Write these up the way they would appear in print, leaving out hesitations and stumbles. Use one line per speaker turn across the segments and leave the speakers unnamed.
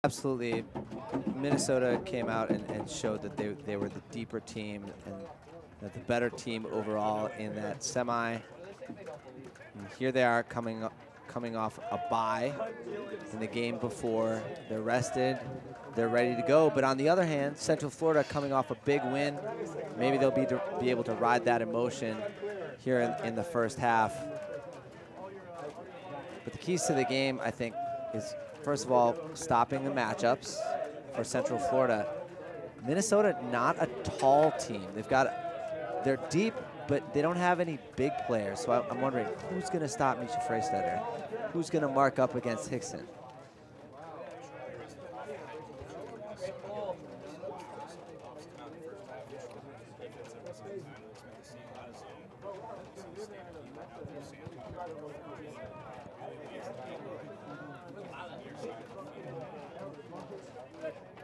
Absolutely. Minnesota came out and showed that they were the deeper team and the better team overall in that semi. And here they are coming off a bye in the game before. They're rested. They're ready to go. But on the other hand, Central Florida coming off a big win. Maybe they'll be able to ride that emotion here in the first half. But the keys to the game, I think, is first of all, stopping the matchups for Central Florida. Minnesota, not a tall team. They're deep, but they don't have any big players. So I'm wondering, who's going to stop Misha Freistetter? Who's going to mark up against Hickson?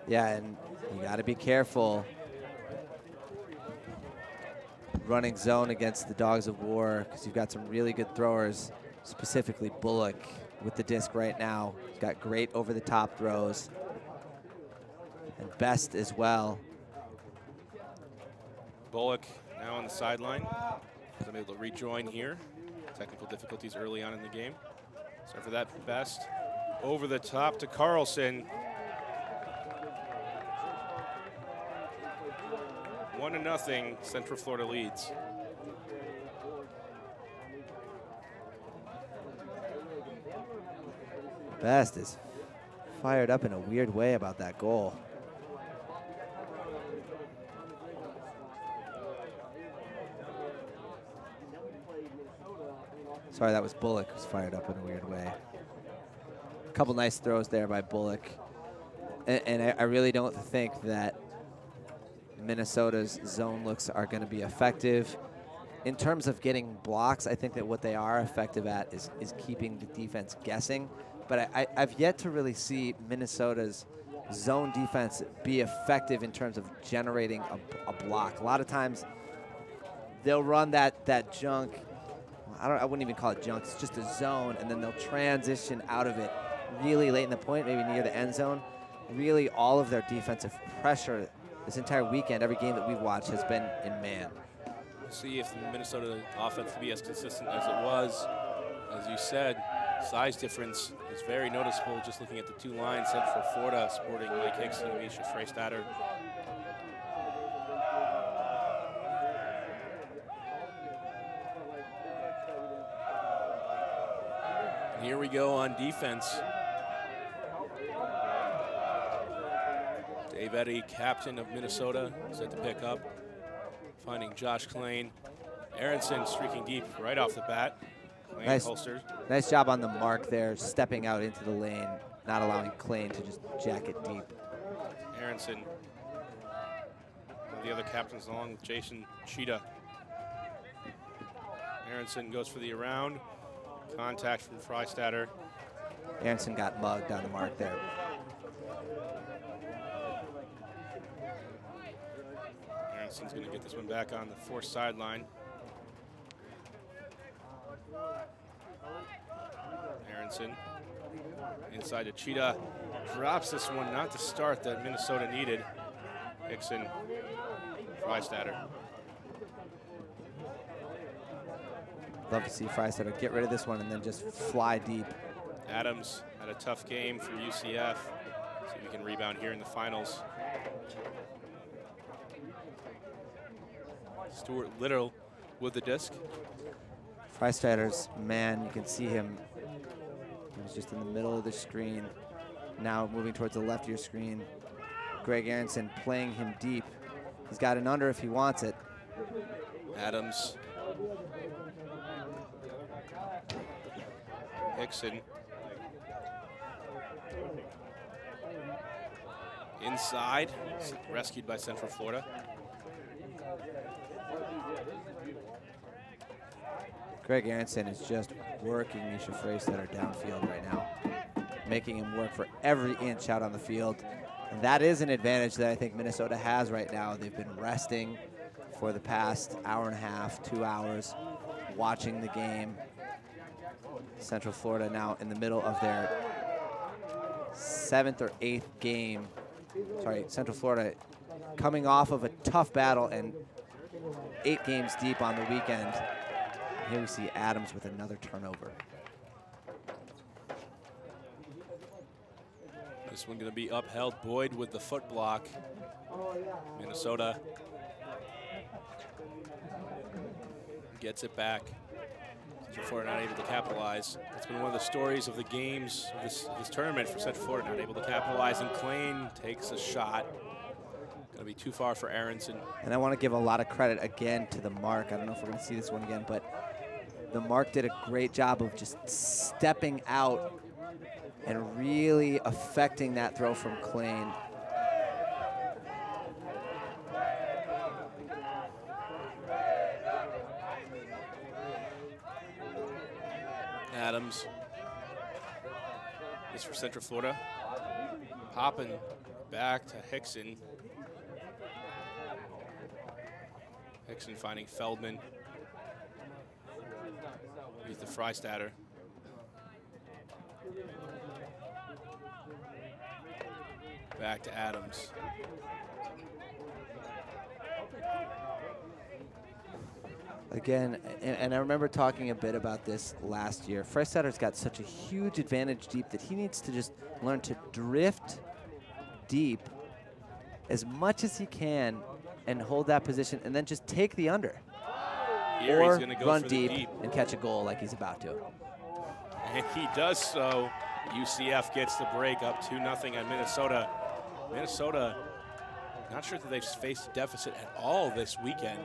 Yeah, and you got to be careful running zone against the Dogs of War because you've got some really good throwers, specifically Bullock with the disc right now. He's got great over-the-top throws. And Best as well.
Bullock now on the sideline. I'm able to rejoin here. Technical difficulties early on in the game. So for that, Best over the top to Carlson. 1-0, Central Florida leads.
Best is fired up in a weird way about that goal. Sorry, that was Bullock who's fired up in a weird way. A couple nice throws there by Bullock. And I really don't think that Minnesota's zone looks are going to be effective. In terms of getting blocks, I think that what they are effective at is keeping the defense guessing. But I've yet to really see Minnesota's zone defense be effective in terms of generating a block. A lot of times they'll run that junk. I wouldn't even call it junk. It's just a zone, and then they'll transition out of it really late in the point, maybe near the end zone. Really, all of their defensive pressure this entire weekend, every game that we've watched, has been in man.
We'll see if the Minnesota offense will be as consistent as it was. As you said, size difference is very noticeable just looking at the two lines. Central Florida sporting Mike Hickson and Misha Freistetter. Here we go on defense. Dave Eddy, captain of Minnesota, set to pick up. Finding Josh Klain. Aronson streaking deep right off the bat.
Nice job on the mark there, stepping out into the lane, not allowing Klain to just jack it deep.
Aronson, one of the other captains along with Jason Cheetah. Aronson goes for the around. Contact from Freistetter.
Aronson got mugged on the mark there.
Aronson's going to get this one back on the forced sideline. Aronson inside to Cheetah. Drops this one, not the start that Minnesota needed. Hickson, Freistetter.
Love to see Freistetter get rid of this one and then just fly deep.
Adams had a tough game for UCF. See if he can rebound here in the finals. Stuart Little with the disc.
Freistetter's man, you can see him. He was just in the middle of the screen. Now moving towards the left of your screen. Greg Aronson playing him deep. He's got an under if he wants it.
Adams. Hickson. Inside, rescued by Central Florida.
Greg Aronson is just working Misha Freistetter downfield right now, making him work for every inch out on the field. And that is an advantage that I think Minnesota has right now. They've been resting for the past hour and a half, 2 hours, watching the game. Central Florida now in the middle of their 7th or 8th game. Sorry, Central Florida coming off of a tough battle and 8 games deep on the weekend. Here we see Adams with another turnover.
This one going to be upheld. Boyd with the foot block. Minnesota gets it back. Central Florida not able to capitalize. It's been one of the stories of the games of this tournament for Central Florida, not able to capitalize. And Klain takes a shot. Going to be too far for Aronson.
And I want to give a lot of credit again to the mark. I don't know if we're going to see this one again, but the mark did a great job of just stepping out and really affecting that throw from Klain.
Adams is for Central Florida. Popping back to Hickson. Hickson finding Feldman. He's the Freistatter. Back to Adams.
Again, and I remember talking a bit about this last year. Freistatter's got such a huge advantage deep that he needs to just learn to drift deep as much as he can and hold that position and then just take the under.
Here
or
he's gonna go
run
for
deep,
the deep
and catch a goal like he's about to.
And he does so. UCF gets the break up 2-0 on Minnesota. Minnesota, not sure that they've faced a deficit at all this weekend.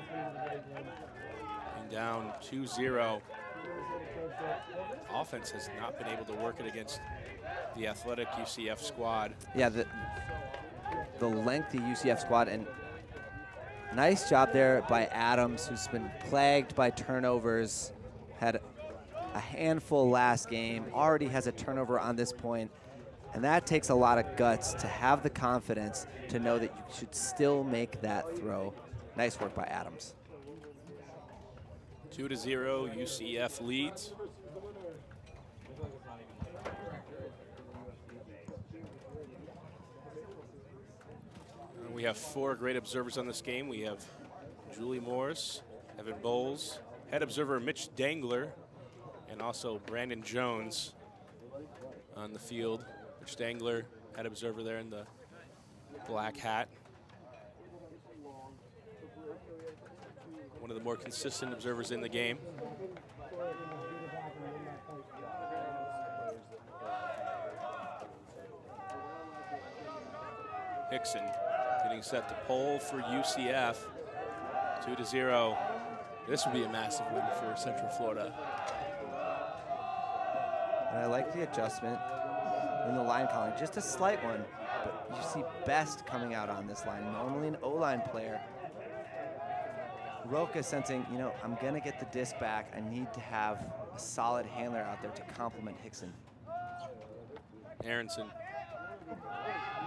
And down 2-0. Offense has not been able to work it against the athletic UCF squad.
Yeah, the lengthy UCF squad, and nice job there by Adams, who's been plagued by turnovers, had a handful last game, already has a turnover on this point, and that takes a lot of guts to have the confidence to know that you should still make that throw. Nice work by Adams.
2-0, UCF leads. We have 4 great observers on this game. We have Julie Morris, Evan Bowles, head observer Mitch Dangler, and also Brandon Jones on the field. Mitch Dangler, head observer there in the black hat. One of the more consistent observers in the game. Hickson getting set to pole for UCF. 2-0. This would be a massive win for Central Florida.
And I like the adjustment in the line calling, just a slight one, but you see Best coming out on this line, normally an O-line player. Roca sensing, you know, I'm gonna get the disc back. I need to have a solid handler out there to complement Hickson.
Aronson.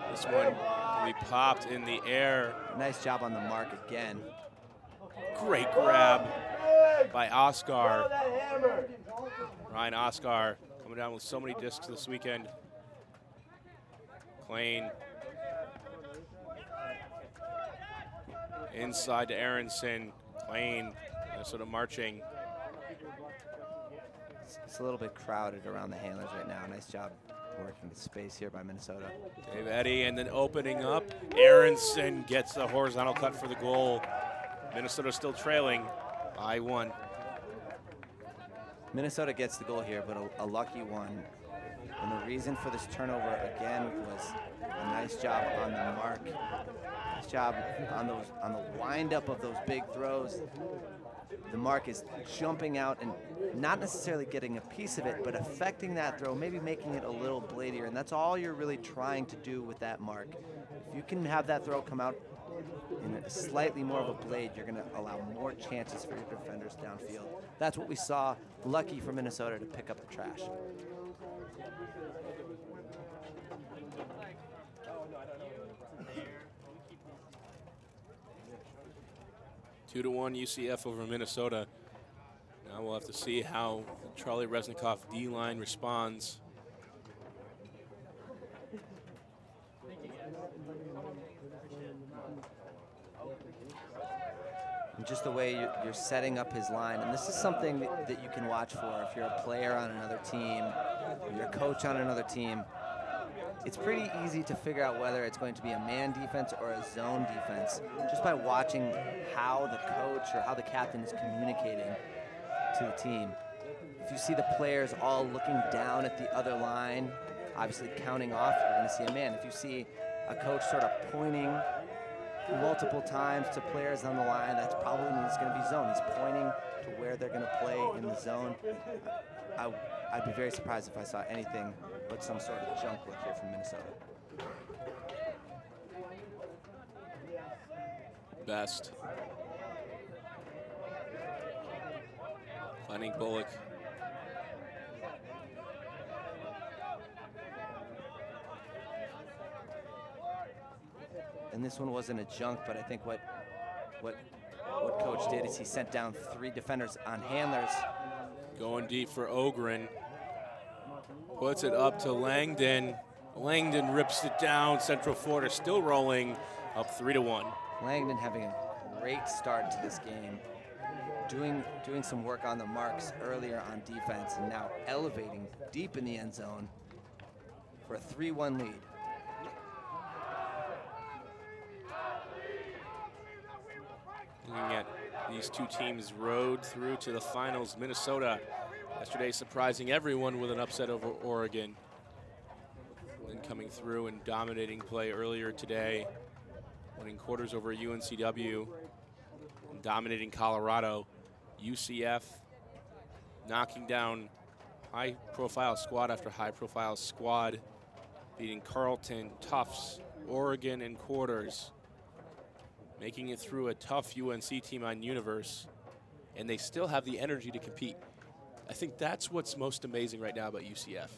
This one will be popped in the air.
Nice job on the mark again.
Great grab by Oscar. Ryan Oscar coming down with so many discs this weekend. Klain. Inside to Aronson. Klain, Minnesota marching.
It's a little bit crowded around the handlers right now. Nice job working the space here by Minnesota.
Dave Eddy, and then opening up. Aronson gets the horizontal cut for the goal. Minnesota still trailing by 1.
Minnesota gets the goal here, but a lucky one. And the reason for this turnover, again, was a nice job on the mark. Nice job on the wind-up of those big throws. The mark is jumping out and not necessarily getting a piece of it, but affecting that throw, maybe making it a little bladier. And that's all you're really trying to do with that mark. If you can have that throw come out in a slightly more of a blade, you're going to allow more chances for your defenders downfield. That's what we saw. Lucky for Minnesota to pick up the trash.
Two to 1 UCF over Minnesota. Now we'll have to see how the Charlie Resnikoff D-line responds.
And just the way you're setting up his line, and this is something that you can watch for if you're a player on another team, or you're a coach on another team. It's pretty easy to figure out whether it's going to be a man defense or a zone defense just by watching how the coach or how the captain is communicating to the team. If you see the players all looking down at the other line, obviously counting off, you're going to see a man. If you see a coach sort of pointing multiple times to players on the line, that's probably means it's going to be zone. He's pointing to where they're going to play in the zone. I'd be very surprised if I saw anything but some sort of junk look here from Minnesota.
Best. Finding Bullock.
And this one wasn't a junk, but I think what coach did is he sent down 3 defenders on handlers.
Going deep for Ogren. Puts it up to Langdon. Langdon rips it down. Central Florida still rolling, up 3-1.
Langdon having a great start to this game. Doing some work on the marks earlier on defense, and now elevating deep in the end zone for a 3-1 lead.
Looking at these two teams rode through to the finals. Minnesota yesterday surprising everyone with an upset over Oregon. Then coming through and dominating play earlier today, winning quarters over UNCW and dominating Colorado. UCF knocking down high-profile squad after high-profile squad, beating Carleton, Tufts, Oregon in quarters, making it through a tough UNC team on Universe, and they still have the energy to compete. I think that's what's most amazing right now about UCF.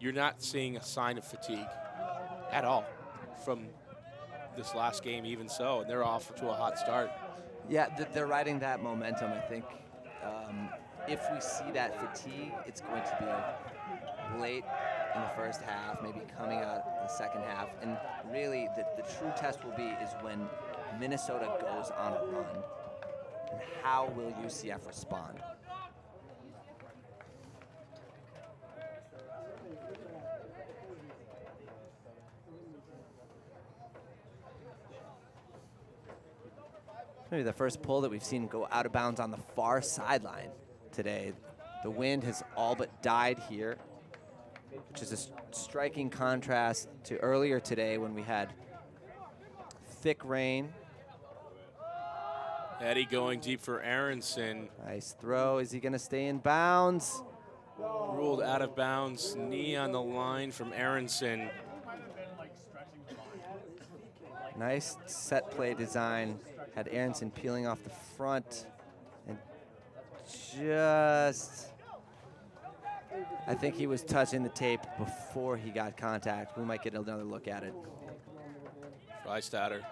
You're not seeing a sign of fatigue at all from this last game, even so, and they're off to a hot start.
Yeah, they're riding that momentum, I think. If we see that fatigue, it's going to be late in the first half, maybe coming out in the second half. And really, the true test will be is when Minnesota goes on a run. And how will UCF respond? Maybe the first pull that we've seen go out of bounds on the far sideline today. The wind has all but died here, which is a striking contrast to earlier today when we had thick rain.
Eddie going deep for Aronson.
Nice throw. Is he going to stay in bounds?
Ruled out of bounds. Knee on the line from Aronson.
Nice set play design. Had Aronson peeling off the front. And just, I think he was touching the tape before he got contact. We might get another look at it.
Freistatter.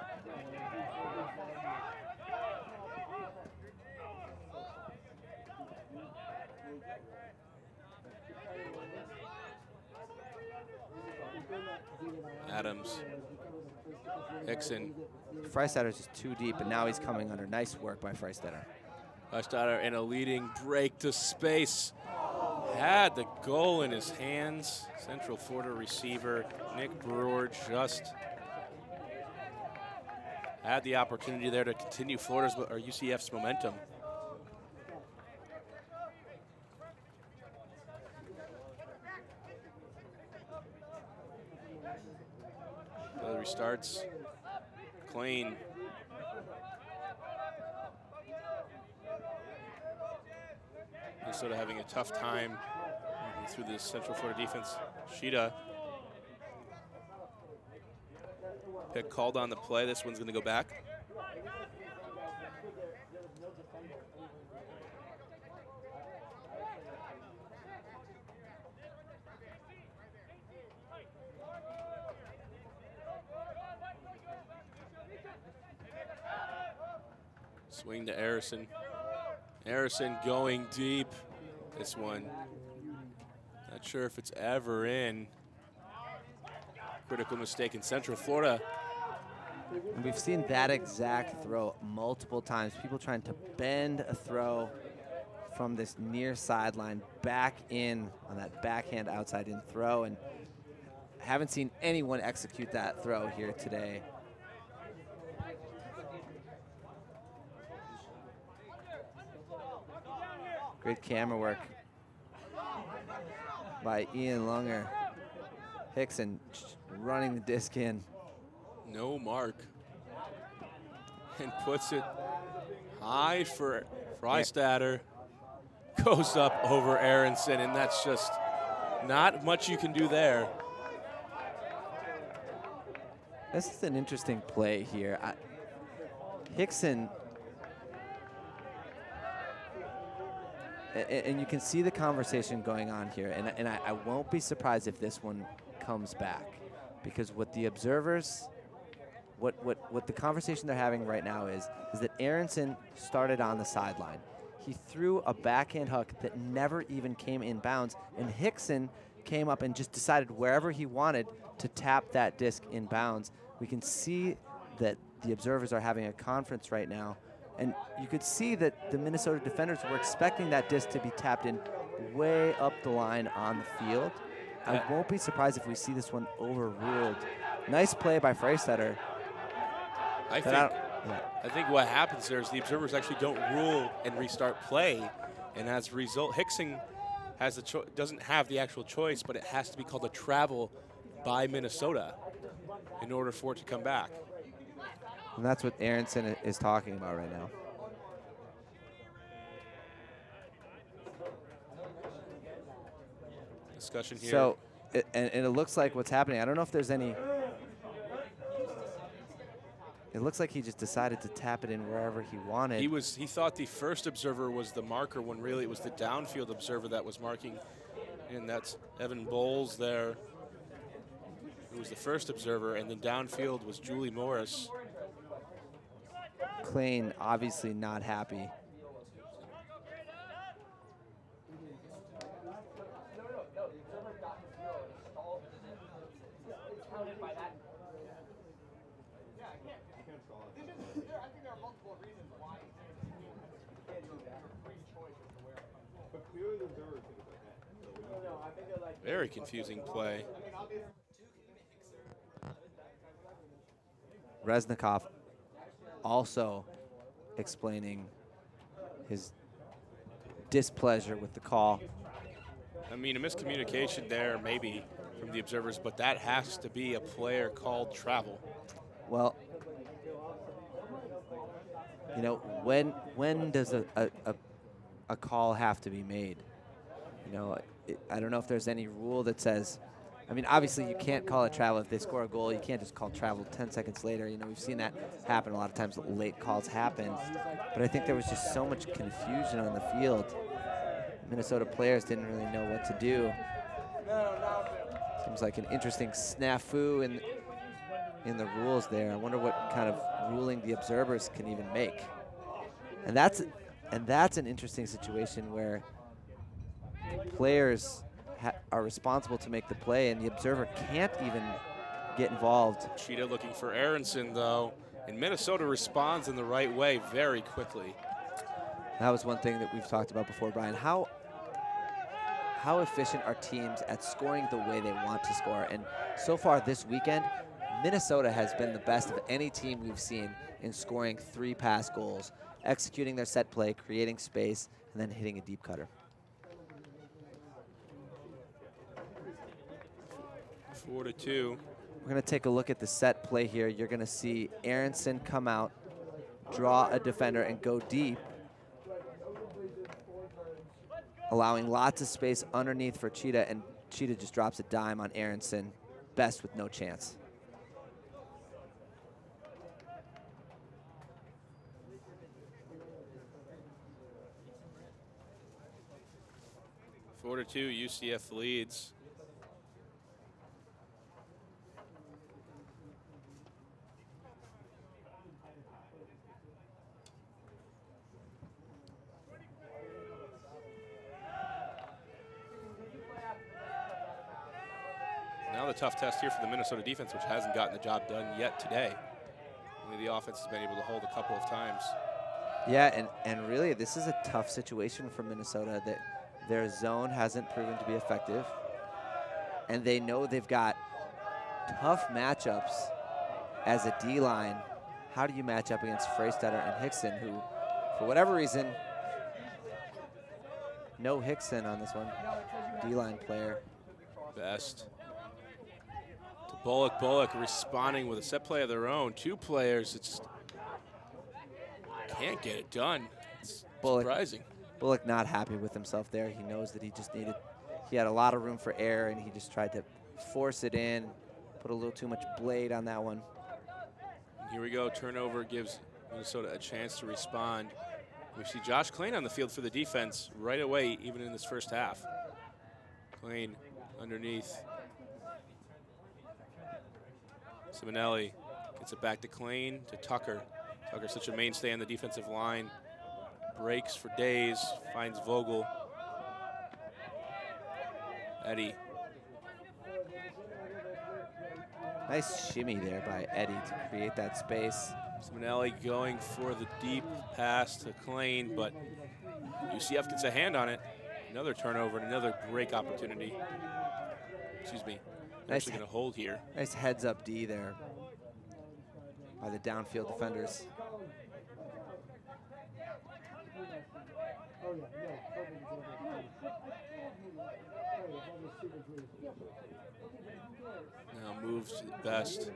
Adams. Hickson.
Freistatter's just too deep, and now he's coming under. Nice work by Freistatter.
Freistatter in a leading break to space. Had the goal in his hands. Central Florida receiver Nick Brewer just had the opportunity there to continue Florida's or UCF's momentum. Another restarts. Clean. Minnesota having a tough time moving through this Central Florida defense. Sheeta. Pick called on the play. This one's going to go back. Swing to Arison. Arison going deep. This one, not sure if it's ever in. critical mistake in Central Florida.
And we've seen that exact throw multiple times. People trying to bend a throw from this near sideline back in on that backhand outside in throw, and haven't seen anyone execute that throw here today. Great camera work by Ian Lunger. Hickson running the disc in.
No mark. And puts it high for Freistatter. Goes up over Aronson, and that's just not much you can do there.
This is an interesting play here. Hickson, and you can see the conversation going on here, and I won't be surprised if this one comes back, because what the observers, what the conversation they're having right now is that Aronson started on the sideline. He threw a backhand hook that never even came in bounds, and Hickson came up and just decided wherever he wanted to tap that disc in bounds. We can see that the observers are having a conference right now, and you could see that the Minnesota defenders were expecting that disc to be tapped in way up the line on the field. I won't be surprised if we see this one overruled. Nice play by Freistatter.
I think what happens there is the observers actually don't rule and restart play, and as a result, Hickson has doesn't have the actual choice, but it has to be called a travel by Minnesota in order for it to come back.
And that's what Aronson is talking about right now.
Discussion here.
So, and it looks like what's happening, I don't know if there's any, it looks like he just decided to tap it in wherever he wanted.
He thought the first observer was the marker when really it was the downfield observer that was marking, and that's Evan Bowles there, who was the first observer, and then downfield was Julie Morris.
Klain obviously not happy.
Very confusing play.
Reznikov also explaining his displeasure with the call.
I mean, a miscommunication there maybe from the observers, but that has to be a player called travel.
Well, you know, when does a call have to be made? You know, I don't know if there's any rule that says, I mean, obviously you can't call it travel if they score a goal. You can't just call travel 10 seconds later. You know, we've seen that happen a lot of times. Late calls happen. But I think there was just so much confusion on the field. Minnesota players didn't really know what to do. Seems like an interesting snafu in the rules there. I wonder what kind of ruling the observers can even make. And that's an interesting situation where players are responsible to make the play, and the observer can't even get involved.
Cheetah looking for Aronson, though, and Minnesota responds in the right way very quickly.
That was one thing that we've talked about before, Brian. How efficient are teams at scoring the way they want to score? And so far this weekend, Minnesota has been the best of any team we've seen in scoring 3-pass goals, executing their set play, creating space, and then hitting a deep cutter.
4-2.
We're going to take a look at the set play here. You're going to see Aronson come out, draw a defender, and go deep, allowing lots of space underneath for Cheetah, and Cheetah just drops a dime on Aronson. Best with no chance.
Four to 2, UCF leads. Now the tough test here for the Minnesota defense, which hasn't gotten the job done yet today. Only the offense has been able to hold a couple of times.
Yeah, and really, this is a tough situation for Minnesota. That their zone hasn't proven to be effective, and they know they've got tough matchups as a D-line. How do you match up against Freystetter and Hickson, who, for whatever reason, no Hickson on this one, D-line player.
Best to Bullock. Bullock responding with a set play of their own. Two players, it's can't get it done. It's surprising.
Bullock not happy with himself there. He knows that he had a lot of room for error, and he just tried to force it in, put a little too much blade on that one.
Here we go, turnover gives Minnesota a chance to respond. We see Josh Klain on the field for the defense right away, even in this first half. Klain underneath. Simonelli gets it back to Klain, to Tucker. Tucker's such a mainstay on the defensive line. Breaks for days, finds Vogel. Eddie.
Nice shimmy there by Eddie to create that space.
Simonelli going for the deep pass to Klain, but UCF gets a hand on it. Another turnover and another break opportunity. Excuse me.
Nice,
actually going to hold here.
Nice heads up D there by the downfield defenders.
Now moves to the best.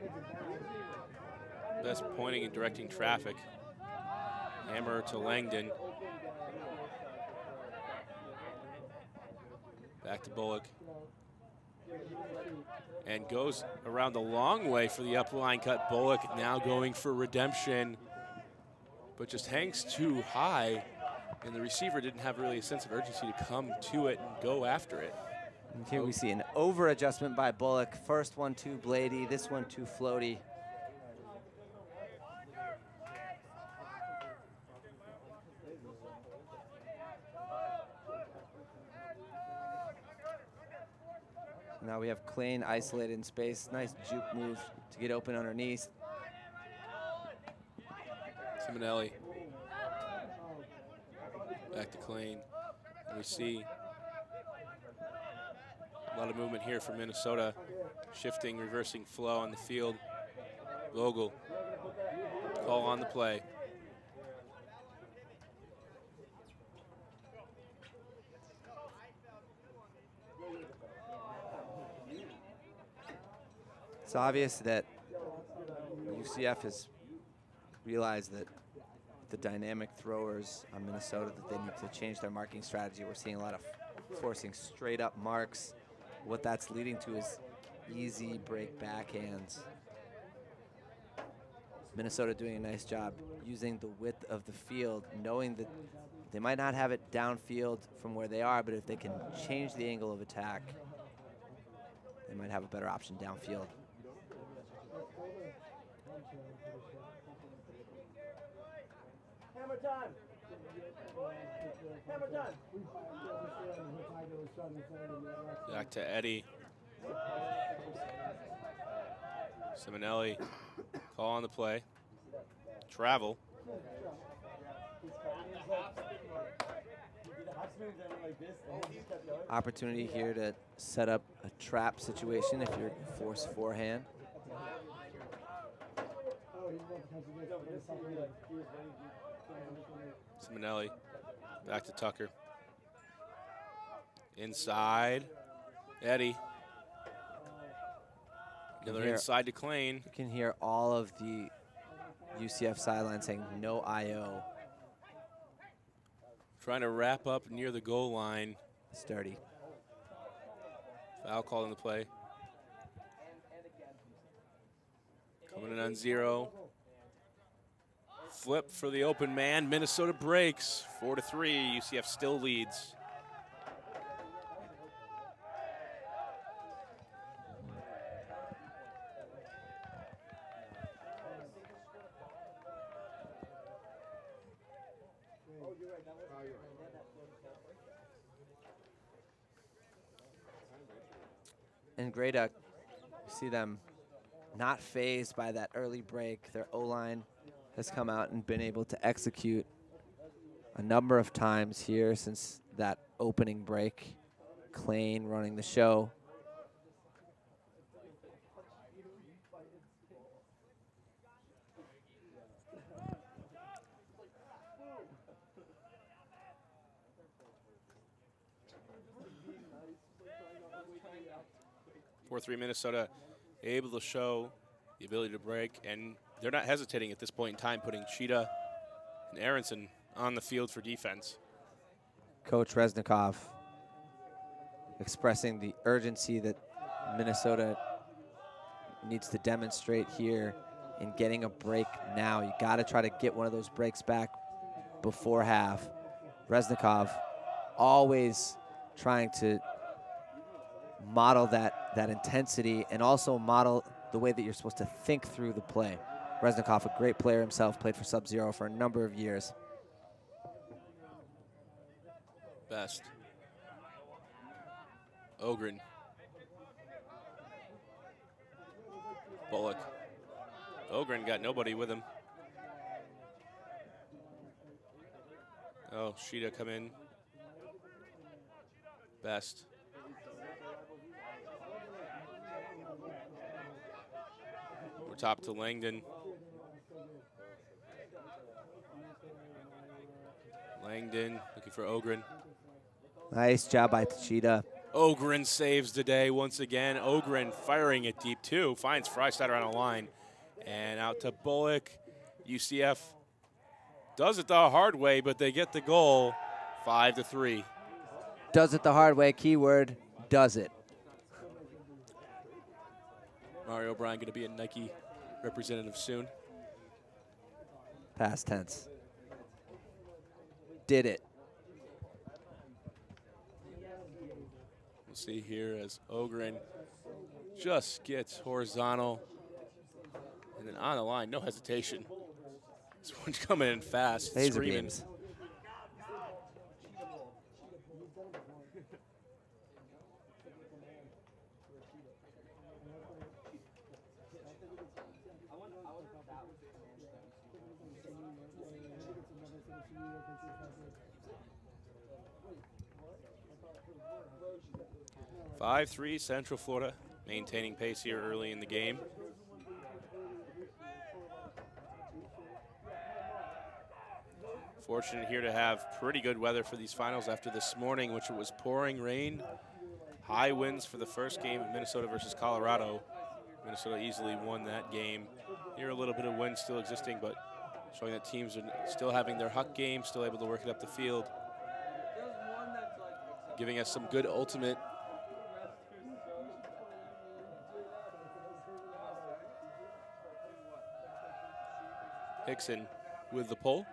Best pointing and directing traffic. Hammer to Langdon. Back to Bullock. And goes around the long way for the up line cut. Bullock now going for redemption, but just hangs too high, and the receiver didn't have really a sense of urgency to come to it and go after it.
And here we see an over adjustment by Bullock. First one too blady, this one too floaty. Now we have Klain isolated in space. Nice juke move to get open underneath.
Simonelli. Back to Klain. And we see a lot of movement here for Minnesota. Shifting, reversing flow on the field. Vogel. Call on the play.
It's obvious that UCF has realized that the dynamic throwers on Minnesota, that they need to change their marking strategy. We're seeing a lot of forcing straight up marks. What that's leading to is easy break backhands. Minnesota doing a nice job using the width of the field, knowing that they might not have it downfield from where they are, but if they can change the angle of attack, they might have a better option downfield.
Hammer time. Hammer time.
Back to Eddie. Simonelli. Call on the play. Travel.
Opportunity here to set up a trap situation if you're force forehand.
Simonelli. Back to Tucker. Inside. Eddie. Another inside to Klain.
You can hear all of the UCF sideline saying no IO.
Trying to wrap up near the goal line.
It's dirty.
Foul call in the play. Coming in on 0. Flip for the open man. Minnesota breaks. 4-3. UCF still leads.
And Grey Duck, See them not phased by that early break. Their O-line has come out and been able to execute a number of times here since that opening break. Klain running the show.
(4-3) Minnesota able to show the ability to break, and they're not hesitating at this point in time, putting Cheetah and Aronson on the field for defense.
Coach Reznikov expressing the urgency that Minnesota needs to demonstrate here in getting a break now. You got to try to get one of those breaks back before half. Reznikov always trying to model that intensity and also model the way that you're supposed to think through the play. Reznikov, a great player himself, played for Sub-Zero for a number of years.
Best. Ogren. Bullock. Ogren got nobody with him. Oh, Cheetah come in. Best. We're top to Langdon. Langdon looking for Ogren.
Nice job by Cheetah.
Ogren saves the day once again. Ogren firing it deep too. Finds Freistetter on a line. And out to Bullock. UCF does it the hard way, but they get the goal. 5-3.
Does it the hard way, keyword, does it.
Mario O'Brien going to be a Nike representative soon.
Past tense. Did it.
We'll see here as Ogren just gets horizontal. And then on the line, no hesitation. This one's coming in fast,
Laser
screaming.
beams.
(5-3) Central Florida, maintaining pace here early in the game. Fortunate here to have pretty good weather for these finals after this morning, which it was pouring rain. High winds for the first game of Minnesota versus Colorado. Minnesota easily won that game. Here a little bit of wind still existing, but showing that teams are still having their Huck game, still able to work it up the field. Giving us some good ultimate. Hickson with the pull.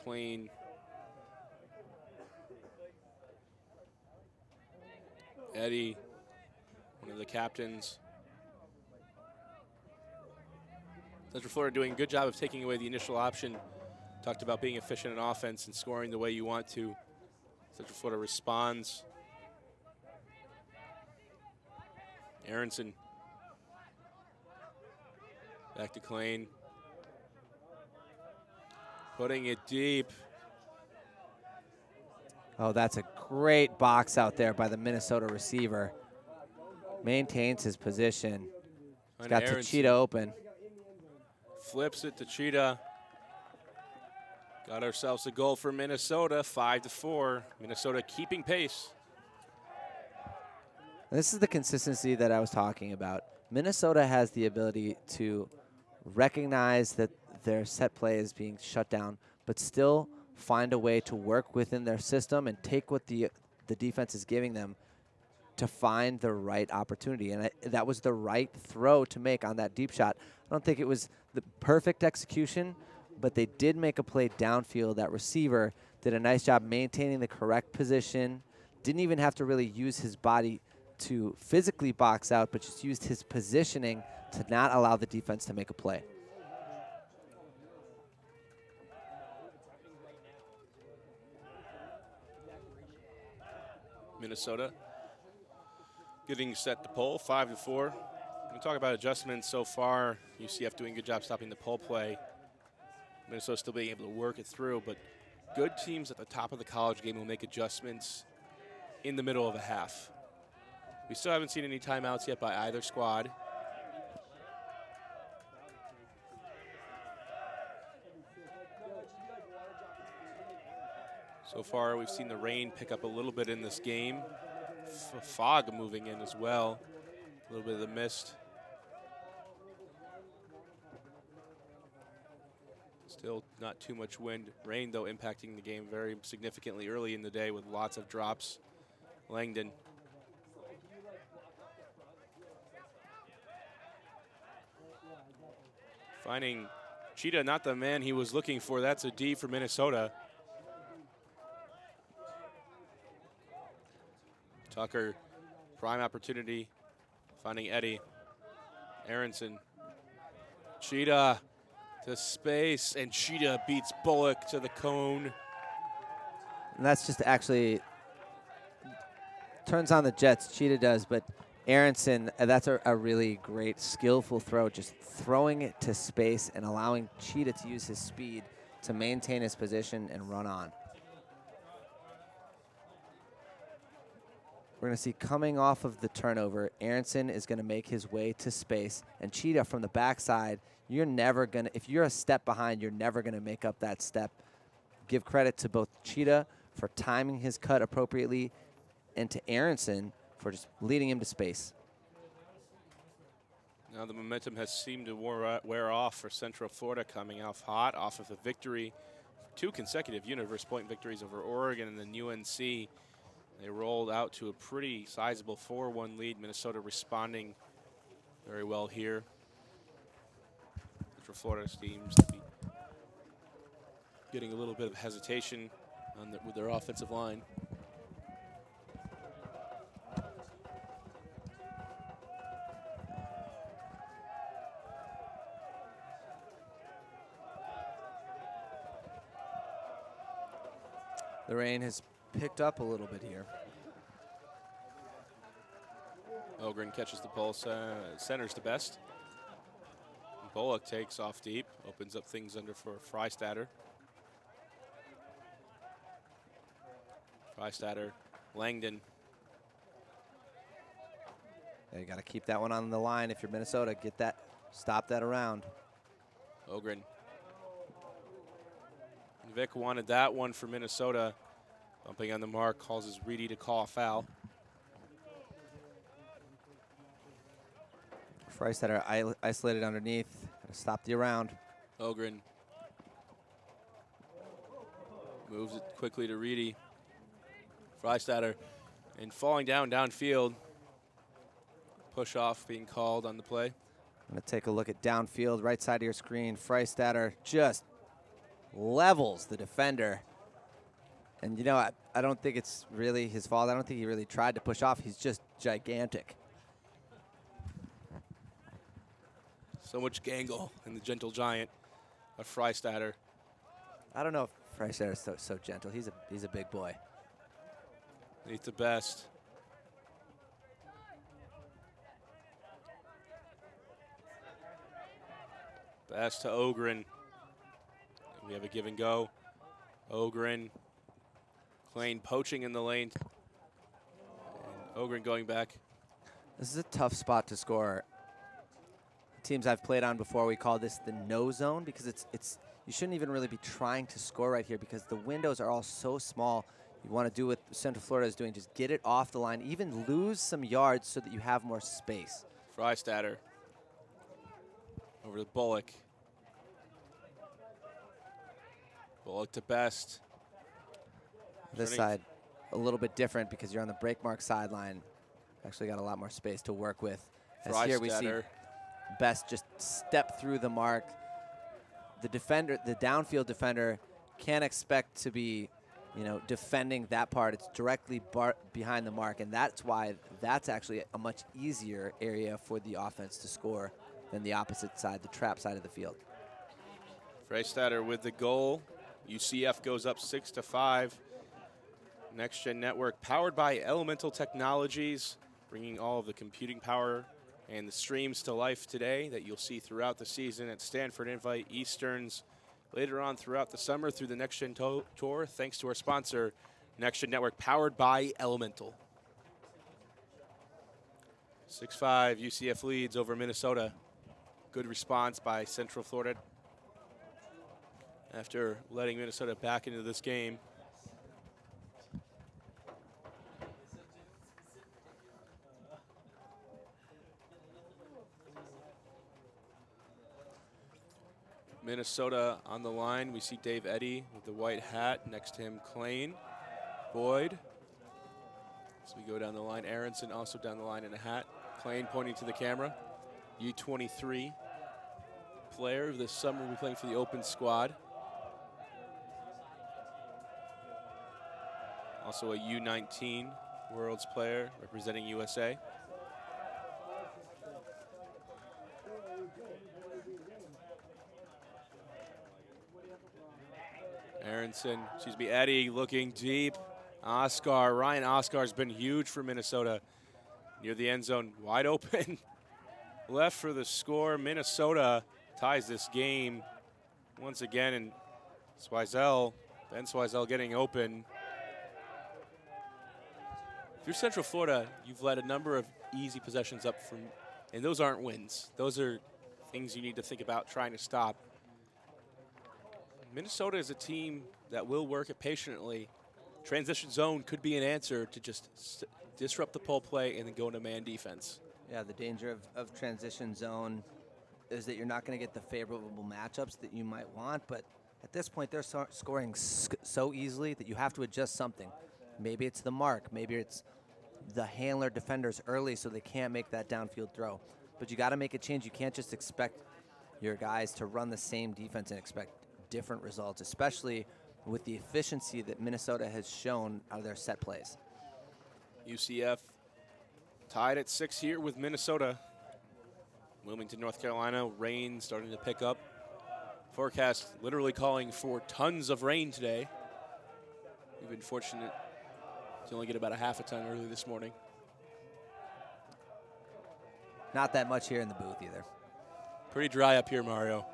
Klain. Eddie, one of the captains. Central Florida doing a good job of taking away the initial option. Talked about being efficient in offense and scoring the way you want to. Central Florida responds. Aronson. Back to Klain. Putting it deep.
Oh, that's a great box out there by the Minnesota receiver. Maintains his position. He's got Cheetah open.
Flips it to Cheetah. Got ourselves a goal for Minnesota, 5-4. Minnesota keeping pace.
This is the consistency that I was talking about. Minnesota has the ability to recognize that their set play is being shut down, but still find a way to work within their system and take what the defense is giving them to find the right opportunity. And that was the right throw to make on that deep shot. I don't think it was the perfect execution, but they did make a play downfield. That receiver did a nice job maintaining the correct position. Didn't even have to really use his body to physically box out, but just used his positioning to not allow the defense to make a play.
Minnesota Getting set to pull, 5-4. We talk about adjustments so far. UCF doing a good job stopping the pull play. Minnesota still being able to work it through, but good teams at the top of the college game will make adjustments in the middle of a half. We still haven't seen any timeouts yet by either squad. So far, we've seen the rain pick up a little bit in this game. Fog moving in as well. A little bit of the mist. Still not too much wind. Rain, though, impacting the game very significantly early in the day with lots of drops. Langdon. Finding Cheetah, not the man he was looking for. That's a D for Minnesota. Tucker, prime opportunity, finding Eddie. Aronson. Cheetah to space, and Cheetah beats Bullock to the cone.
And that's just actually turns on the Jets. Cheetah does, but Aronson, that's a really great, skillful throw, just throwing it to space and allowing Cheetah to use his speed to maintain his position and run on. We're going to see coming off of the turnover, Aronson is going to make his way to space, and Cheetah from the backside, you're never going to, if you're a step behind, you're never going to make up that step. Give credit to both Cheetah for timing his cut appropriately and to Aronson for just leading him to space.
Now the momentum has seemed to wear off for Central Florida, coming off hot, off of a victory, 2 consecutive Universe Point victories over Oregon and then UNC. They rolled out to a pretty sizable 4-1 lead. Minnesota responding very well here. Central Florida seems to be getting a little bit of hesitation on with their offensive line.
The rain has picked up a little bit here.
Ogren catches the pulse, centers to best. Bullock takes off deep, opens up things under for Freistatter. Freistatter, Langdon.
Yeah, you got to keep that one on the line if you're Minnesota. Get that, stop that around.
Ogren. Vic wanted that one for Minnesota. Bumping on the mark, causes Reedy to call a foul.
Freistatter isolated underneath. Gotta stop the around.
Ogren moves it quickly to Reedy. Freistatter, and falling downfield. Push off being called on the play.
I'm gonna take a look at downfield, right side of your screen. Freistatter just levels the defender. And you know, I don't think it's really his fault. I don't think he really tried to push off. He's just gigantic.
So much gangle in the gentle giant of Freistatter.
I don't know if Freistatter is so gentle. He's a big boy.
He's the best. Pass to Ogren. We have a give and go. Ogren. Klain poaching in the lane. And Ogren going back.
This is a tough spot to score. Teams I've played on before, we call this the no zone because it's you shouldn't even really be trying to score right here because the windows are all so small. You want to do what Central Florida is doing, just get it off the line, even lose some yards so that you have more space.
Freistatter over to Bullock. Bullock to Best.
This side, a little bit different because you're on the break mark sideline. Actually got a lot more space to work with. As here we see Best just step through the mark. The defender, the downfield defender, can't expect to be, you know, defending that part. It's directly behind the mark, and that's why that's actually a much easier area for the offense to score than the opposite side, the trap side of the field.
Freistatter with the goal. UCF goes up 6-5. Next Gen Network, powered by Elemental Technologies, bringing all of the computing power and the streams to life today that you'll see throughout the season at Stanford Invite Easterns later on throughout the summer through the Next Gen Tour, thanks to our sponsor, Next Gen Network, powered by Elemental. 6-5, UCF leads over Minnesota. Good response by Central Florida after letting Minnesota back into this game. Minnesota on the line. We see Dave Eddy with the white hat. Next to him, Klain, Boyd. So we go down the line. Aronson also down the line in a hat. Klain pointing to the camera. U23 player this summer will be playing for the Open squad. Also a U19 Worlds player representing USA. Aronson, Eddy looking deep. Ryan Oscar's been huge for Minnesota. Near the end zone, wide open. Left for the score. Minnesota ties this game once again, and Ben Swizel getting open. If you're Central Florida, you've led a number of easy possessions up from, and those aren't wins. Those are things you need to think about trying to stop. Minnesota is a team that will work it patiently. Transition zone could be an answer to just disrupt the pull play and then go into man defense. Yeah, the danger of transition zone is that you're not going to get the favorable matchups that you might want, but at this point they're scoring so easily that you have to adjust something. Maybe it's the mark, maybe it's the handler defenders early so they can't make that downfield throw. But you got to make a change. You can't just expect your guys to run the same defense and expect different results, especially with the efficiency that Minnesota has shown out of their set plays. UCF tied at 6 here with Minnesota. Wilmington, North Carolina, rain starting to pick up. Forecast literally calling for tons of rain today. We've been fortunate to only get about a half a ton early this morning. Not that much here in the booth either. Pretty dry up here, Mario.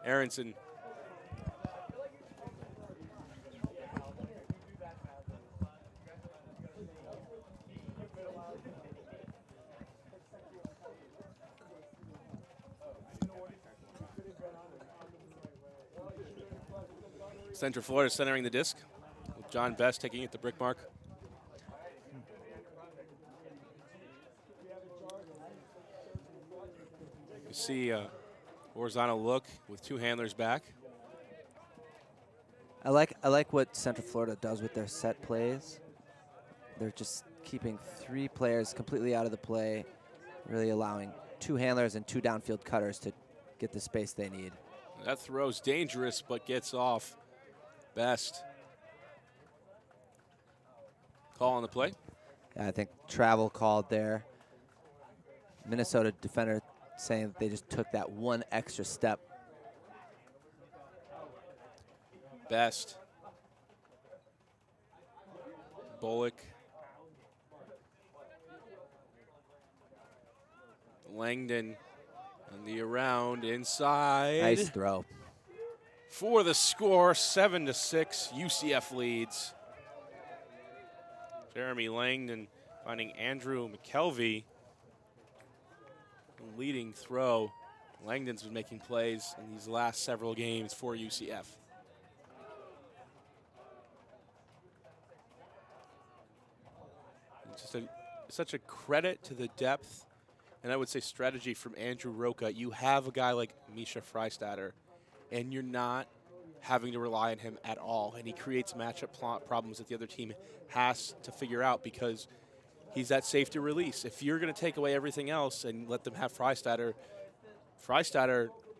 Aronson. Central Florida centering the disc, with John Best taking it to brick mark. You see a horizontal look with two handlers back. I like what Central Florida does with their set plays. They're just keeping three players completely out of the play, really allowing two handlers and two downfield cutters to get the space they need. That throw's dangerous, but gets off. Best. Call on the play. Yeah, I think travel called there. Minnesota defender saying that they just took that one extra step. Best. Bullock. Langdon on the around inside. Nice throw. For the score, 7-6, UCF leads. Jeremy Langdon finding Andrew McKelvey. Leading throw. Langdon's been making plays in these last several games for UCF. It's just such a credit to the depth, and I would say strategy from Andrew Roca. You have a guy like Misha Freistatter, and you're not having to rely on him at all. And he creates matchup problems that the other team has to figure out because he's that safety release. If you're going to take away everything else and let them have Freistatter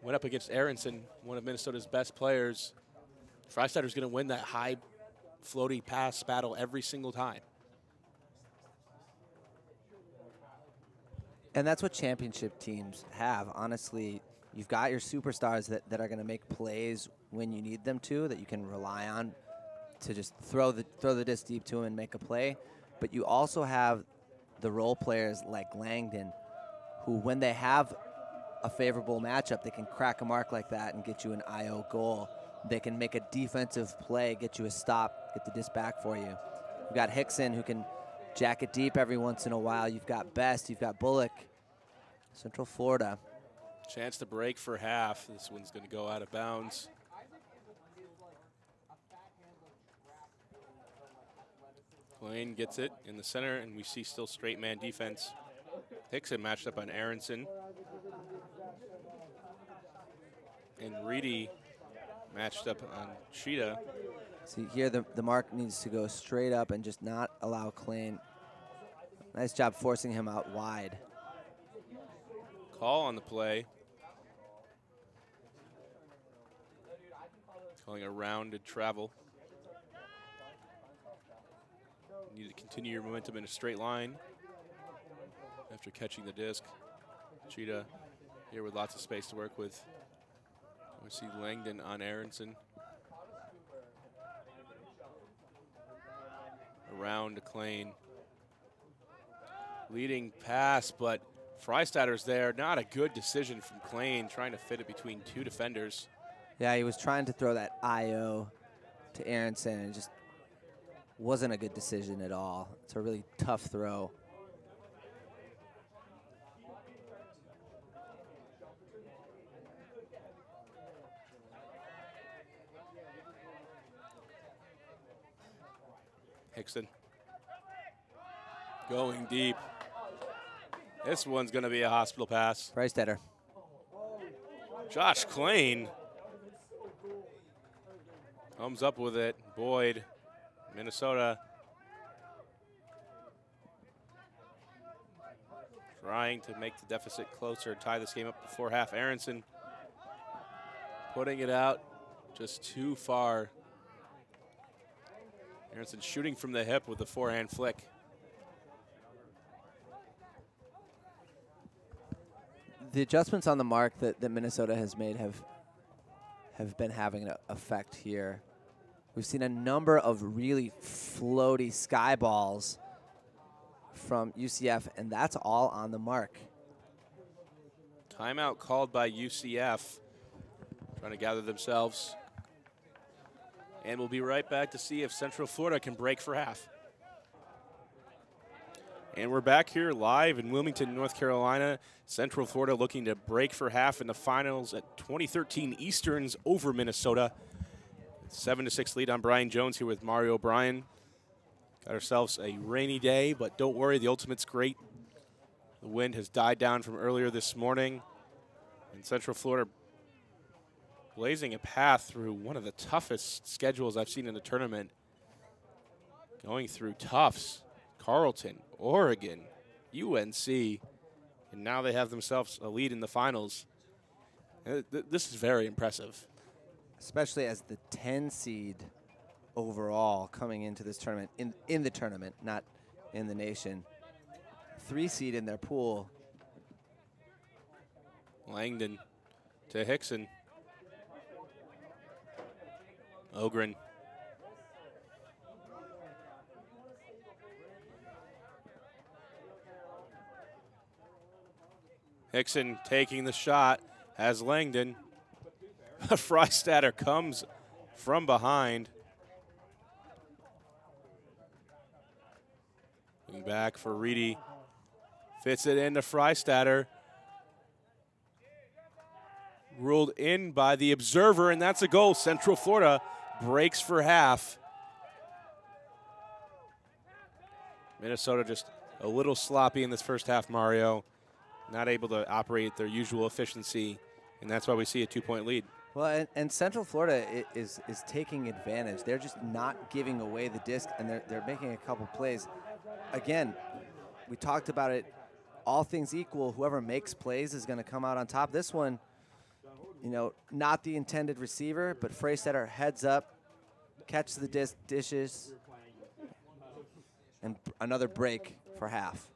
went up against Aronson, one of Minnesota's best players. Freistatter's going to win that high floaty pass battle every single time. And that's what championship teams have. Honestly, you've got your superstars that are going to make plays when you need them to, that you can rely on to just throw the disc deep to them and make a play. But you also have
the role players like Langdon, who when they have a favorable matchup, they can crack a mark like that and get you an IO goal. They can make a defensive play, get you a stop, get the disc back for you. You've got Hickson, who can jack it deep every once in a while. You've got Best, you've got Bullock. Central Florida.
Chance to break for half. This one's going to go out of bounds. Lane gets it in the center, and we see still straight man defense. Hickson matched up on Aronson. And Reedy matched up on Cheetah.
See here, the mark needs to go straight up and just not allow Klain. Nice job forcing him out wide.
Call on the play. Calling a rounded travel. You need to continue your momentum in a straight line after catching the disc. Cheetah here with lots of space to work with. We see Langdon on Aronson. Around to Klain. Leading pass, but Freistatter's there. Not a good decision from Klain, trying to fit it between two defenders.
Yeah, he was trying to throw that IO to Aronson, and it just wasn't a good decision at all. It's a really tough throw.
Hickson going deep. This one's going to be a hospital pass.
Freistatter.
Josh Klain comes up with it. Boyd, Minnesota, trying to make the deficit closer, tie this game up before half. Aronson putting it out just too far. Aronson shooting from the hip with a forehand flick.
The adjustments on the mark that Minnesota has made have been having an effect here. We've seen a number of really floaty sky balls from UCF, and that's all on the mark.
Timeout called by UCF, trying to gather themselves. And we'll be right back to see if Central Florida can break for half. And we're back here live in Wilmington, North Carolina. Central Florida looking to break for half in the finals at 2013 Easterns over Minnesota. 7-6 lead on Brian Jones here with Mario O'Brien. Got ourselves a rainy day, but don't worry, the Ultimate's great. The wind has died down from earlier this morning. And Central Florida blazing a path through one of the toughest schedules I've seen in the tournament. Going through Tufts, Carleton, Oregon, UNC, and now they have themselves a lead in the finals. This is very impressive.
Especially as the 10 seed overall coming into this tournament, in the tournament, not in the nation. 3 seed in their pool.
Langdon to Hickson. Ogren. Hickson taking the shot, has Langdon. Freistatter comes from behind. Looking back for Reedy. Fits it into Freistatter. Ruled in by the observer, and that's a goal. Central Florida breaks for half. Minnesota just a little sloppy in this first half, Mario. Not able to operate at their usual efficiency, and that's why we see a 2-point lead.
Well, and Central Florida is taking advantage. They're just not giving away the disc, and they're making a couple plays. Again, we talked about it. All things equal, whoever makes plays is going to come out on top. This one, you know, not the intended receiver, but Freistatter heads up, catches the dishes, and another break for half.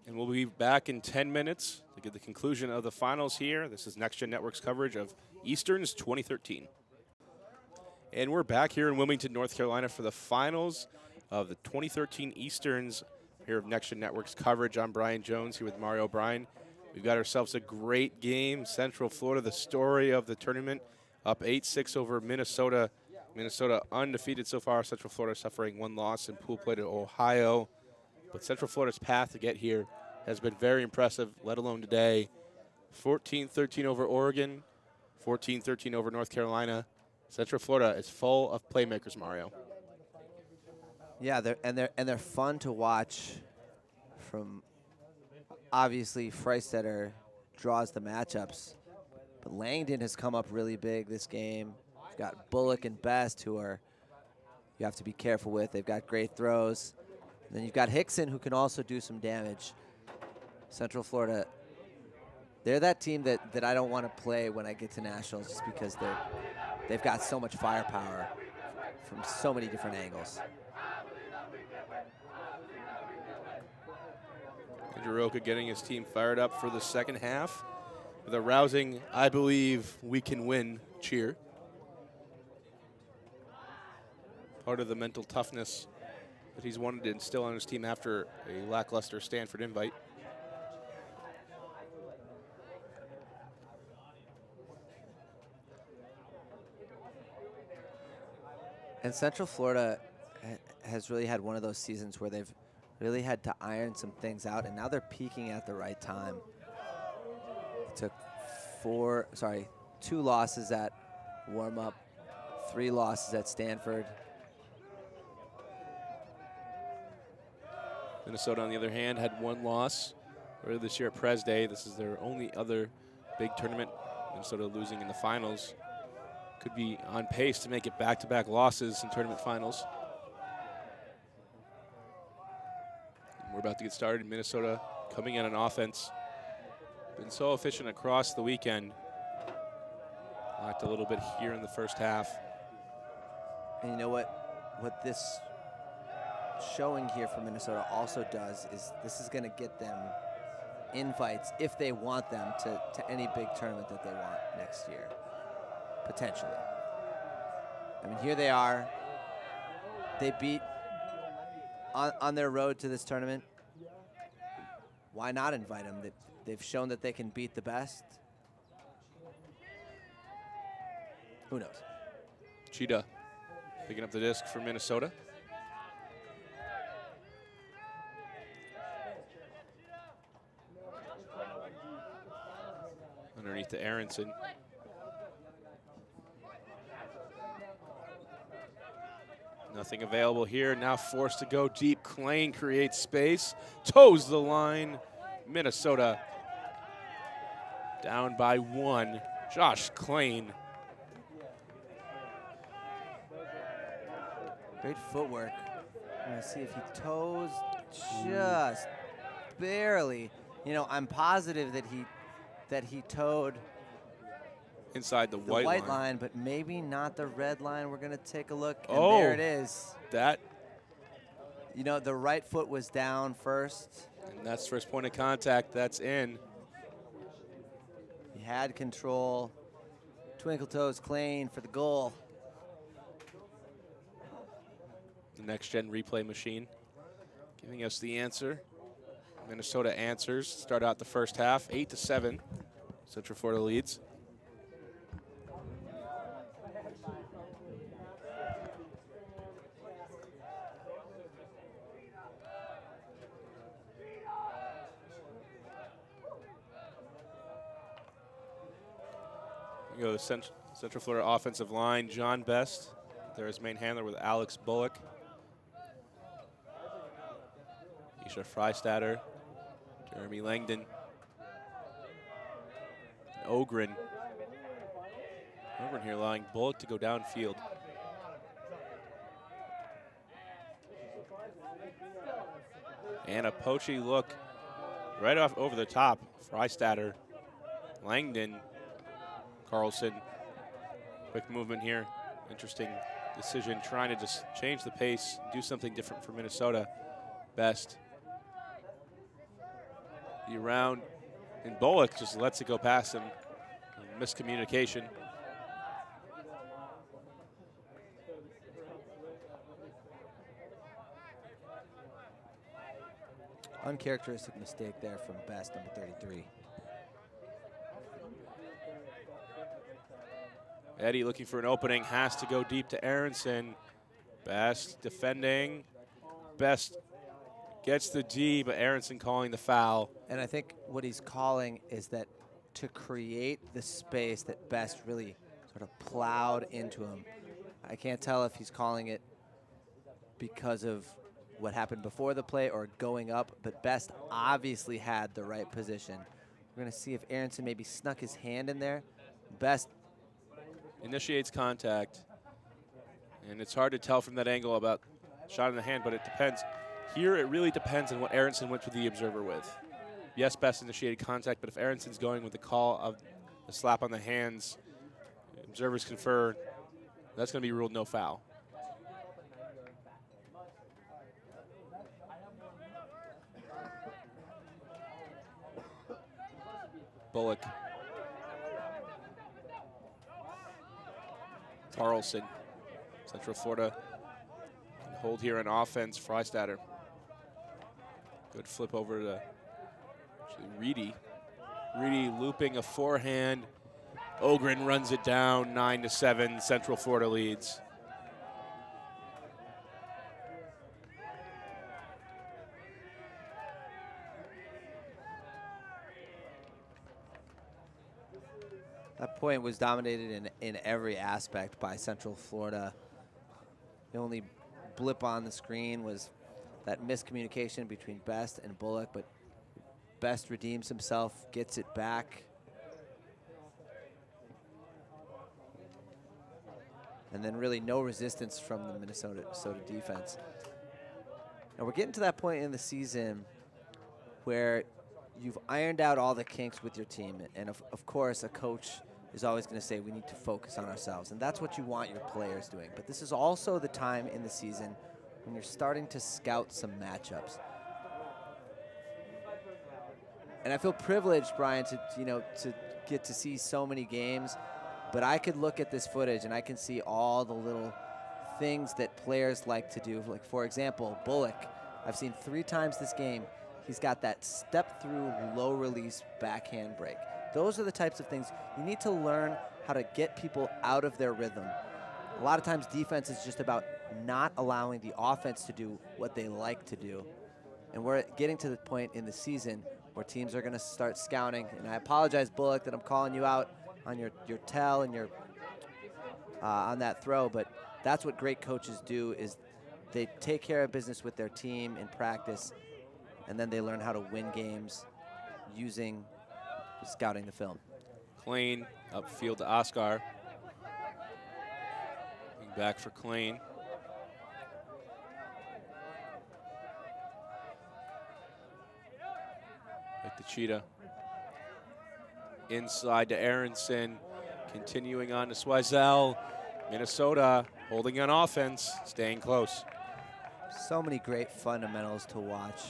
And we'll be back in 10 minutes to get the conclusion of the finals here. This is Next Gen Network's coverage of Easterns 2013. And we're back here in Wilmington, North Carolina for the finals of the 2013 Easterns here of Next Gen Network's coverage. I'm Brian Jones here with Mario O'Brien. We've got ourselves a great game. Central Florida, the story of the tournament, up 8-6 over Minnesota. Minnesota undefeated so far. Central Florida suffering one loss in pool play to Ohio. But Central Florida's path to get here has been very impressive, let alone today. 14-13 over Oregon, 14-13 over North Carolina. Central Florida is full of playmakers, Mario.
Yeah, they're fun to watch. From obviously Freistetter draws the matchups, but Langdon has come up really big this game. You've got Bullock and Best, who are you have to be careful with. They've got great throws. And then you've got Hickson, who can also do some damage. Central Florida, they're that team that I don't want to play when I get to nationals, just because they've got so much firepower from so many different angles.
Andrew Roca getting his team fired up for the second half with a rousing, I believe we can win cheer. Part of the mental toughness that he's wanted to instill on his team after a lackluster Stanford invite.
And Central Florida has really had one of those seasons where they've really had to iron some things out, and now they're peaking at the right time. It took 2 losses at warm-up, 3 losses at Stanford.
Minnesota, on the other hand, had 1 loss earlier this year at Pres Day. This is their only other big tournament. Minnesota losing in the finals. Could be on pace to make it back-to-back losses in tournament finals. We're about to get started. Minnesota coming in on offense. Been so efficient across the weekend. Lacked a little bit here in the first half.
And you know what this showing here for Minnesota also does is this is going to get them invites, if they want them, to any big tournament that they want next year, potentially. I mean, here they are. They beat on their road to this tournament. Why not invite them? They've shown that they can beat the best. Who knows?
Cheetah picking up the disc for Minnesota. Underneath to Aronson. Nothing available here. Now forced to go deep. Klain creates space. Toes the line. Minnesota down by 1. Josh Klain.
Great footwork. I'm going to see if he toes just barely. You know, I'm positive that he toed
inside the white
line, but maybe not the red line. We're going to take a look, and
oh,
there it is.
That.
You know, the right foot was down first.
And that's first point of contact. That's in.
He had control. Twinkle Toes Klain for the goal.
The Next Gen replay machine giving us the answer. Minnesota answers. Start out the first half, 8-7. Central Florida leads. We go to Central Florida offensive line. John Best, there is main handler with Alex Bullock. Isha Freistetter, Jeremy Langdon, and Ogren. Ogren here allowing Bullock to go downfield. And a poachy look right off over the top. Freistetter, Langdon, Carlson. Quick movement here. Interesting decision, trying to just change the pace, do something different for Minnesota. Best. The round, and Bullock just lets it go past him. Miscommunication.
Uncharacteristic mistake there from Best, number 33.
Eddie looking for an opening, has to go deep to Aronson. Best defending. Best gets the D, but Aronson calling the foul.
And I think what he's calling is that to create the space that Best really sort of plowed into him. I can't tell if he's calling it because of what happened before the play or going up, but Best obviously had the right position. We're gonna see if Aronson maybe snuck his hand in there. Best
initiates contact, and it's hard to tell from that angle about shot in the hand, but it depends. Here it really depends on what Aronson went to the observer with. Yes, Best initiated contact, but if Aronson's going with the call of the slap on the hands, observers confer, that's going to be ruled no foul. Bullock. Carlson. Central Florida can hold here on offense. Freistatter. Good flip over to Reedy. Reedy looping a forehand. Ogren runs it down, 9-7. Central Florida leads.
That point was dominated in every aspect by Central Florida. The only blip on the screen was that miscommunication between Best and Bullock, but Best redeems himself, gets it back. And then really no resistance from the Minnesota defense. Now we're getting to that point in the season where you've ironed out all the kinks with your team. And of course, a coach is always going to say we need to focus on ourselves. And that's what you want your players doing. But this is also the time in the season when you're starting to scout some matchups. And I feel privileged, Brian, to get to see so many games. But I could look at this footage and I can see all the little things that players like to do. Like, for example, Bullock. I've seen 3 times this game. He's got that step-through, low-release backhand break. Those are the types of things you need to learn how to get people out of their rhythm. A lot of times defense is just about not allowing the offense to do what they like to do. And we're getting to the point in the season where teams are going to start scouting. And I apologize, Bullock, that I'm calling you out on your tell and your on that throw, but that's what great coaches do, is they take care of business with their team in practice, and then they learn how to win games using scouting the film.
Klein upfield to Oscar. Back for Klein. At the Cheetah. Inside to Aronson. Continuing on to Swazel. Minnesota holding on offense, staying close.
So many great fundamentals to watch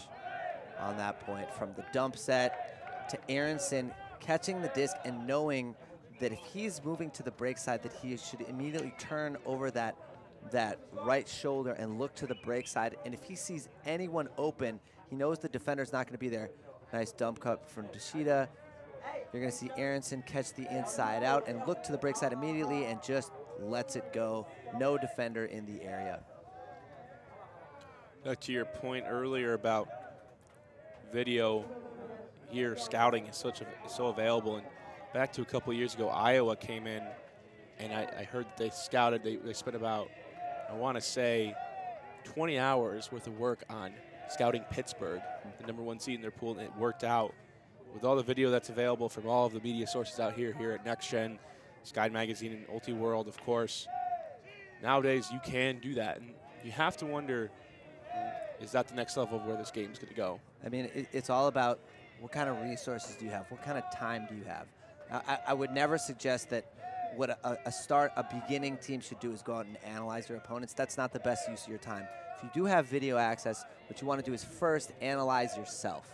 on that point, from the dump set to Aronson catching the disc and knowing that if he's moving to the break side, that he should immediately turn over that right shoulder and look to the break side. And if he sees anyone open, he knows the defender's not going to be there. Nice dump cut from Deshita. You're going to see Aronson catch the inside out and look to the break side immediately and just lets it go. No defender in the area.
Back to your point earlier about video here, scouting is so available. And back to a couple of years ago, Iowa came in, and I heard that they scouted. They spent about, I want to say, 20 hours worth of work on scouting Pittsburgh, the #1 seed in their pool, and it worked out. With all the video that's available from all of the media sources out here at Next Gen, Sky Magazine, and Ulti World, of course, nowadays you can do that. And you have to wonder, is that the next level of where this game is going to go?
I mean, it's all about what kind of resources do you have? What kind of time do you have? I would never suggest that what a beginning team should do is go out and analyze their opponents. That's not the best use of your time. If you do have video access, what you want to do is first analyze yourself.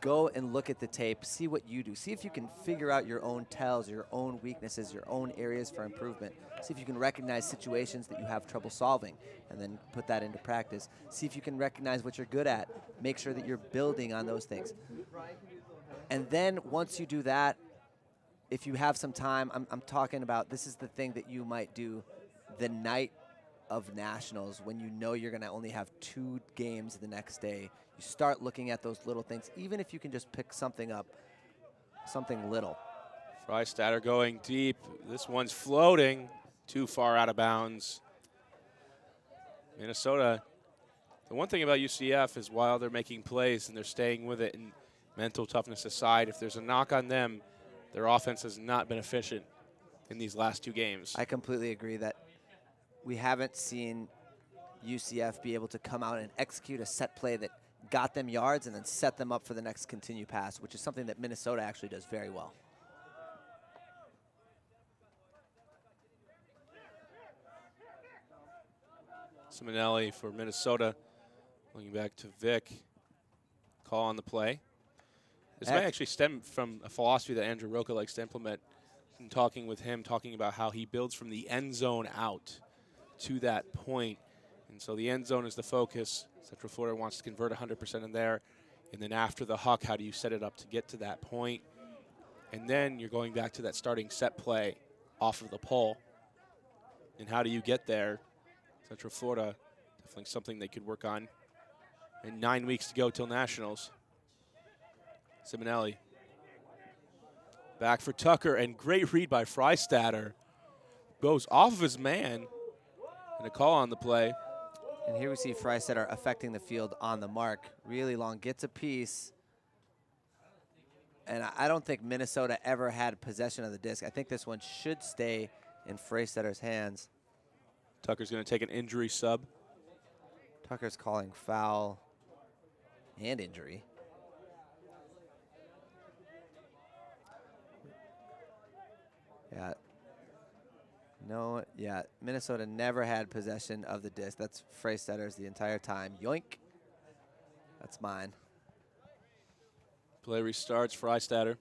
go and look at the tape, see what you do. See if you can figure out your own tells, your own weaknesses, your own areas for improvement. See if you can recognize situations that you have trouble solving and then put that into practice. See if you can recognize what you're good at. Make sure that you're building on those things. And then once you do that, if you have some time, I'm talking about this is the thing that you might do the night of nationals when you know you're going to only have 2 games the next day. You start looking at those little things, even if you can just pick something up, something little.
Freistatter going deep. This one's floating too far out of bounds. Minnesota, the one thing about UCF is while they're making plays and they're staying with it, and mental toughness aside, if there's a knock on them, their offense has not been efficient in these last 2 games.
I completely agree that we haven't seen UCF be able to come out and execute a set play that got them yards and then set them up for the next continue pass, which is something that Minnesota actually does very well.
Simonelli for Minnesota, looking back to Vic. Call on the play. This may actually stem from a philosophy that Andrew Roca likes to implement. In talking with him, talking about how he builds from the end zone out to that point. And so the end zone is the focus. Central Florida wants to convert 100% in there. And then after the huck, how do you set it up to get to that point? And then you're going back to that starting set play off of the pole. And how do you get there? Central Florida, definitely something they could work on. And 9 weeks to go till nationals. Simonelli. Back for Tucker, and great read by Freistatter. Goes off of his man, and a call on the play.
And here we see Freistatter affecting the field on the mark. Really long, gets a piece. And I don't think Minnesota ever had possession of the disc. I think this one should stay in Freistatter's hands.
Tucker's going to take an injury sub.
Tucker's calling foul and injury. Yeah. No, yeah. Minnesota never had possession of the disc. That's Freistatter's the entire time. Yoink. That's mine.
Play restarts, Freistatter.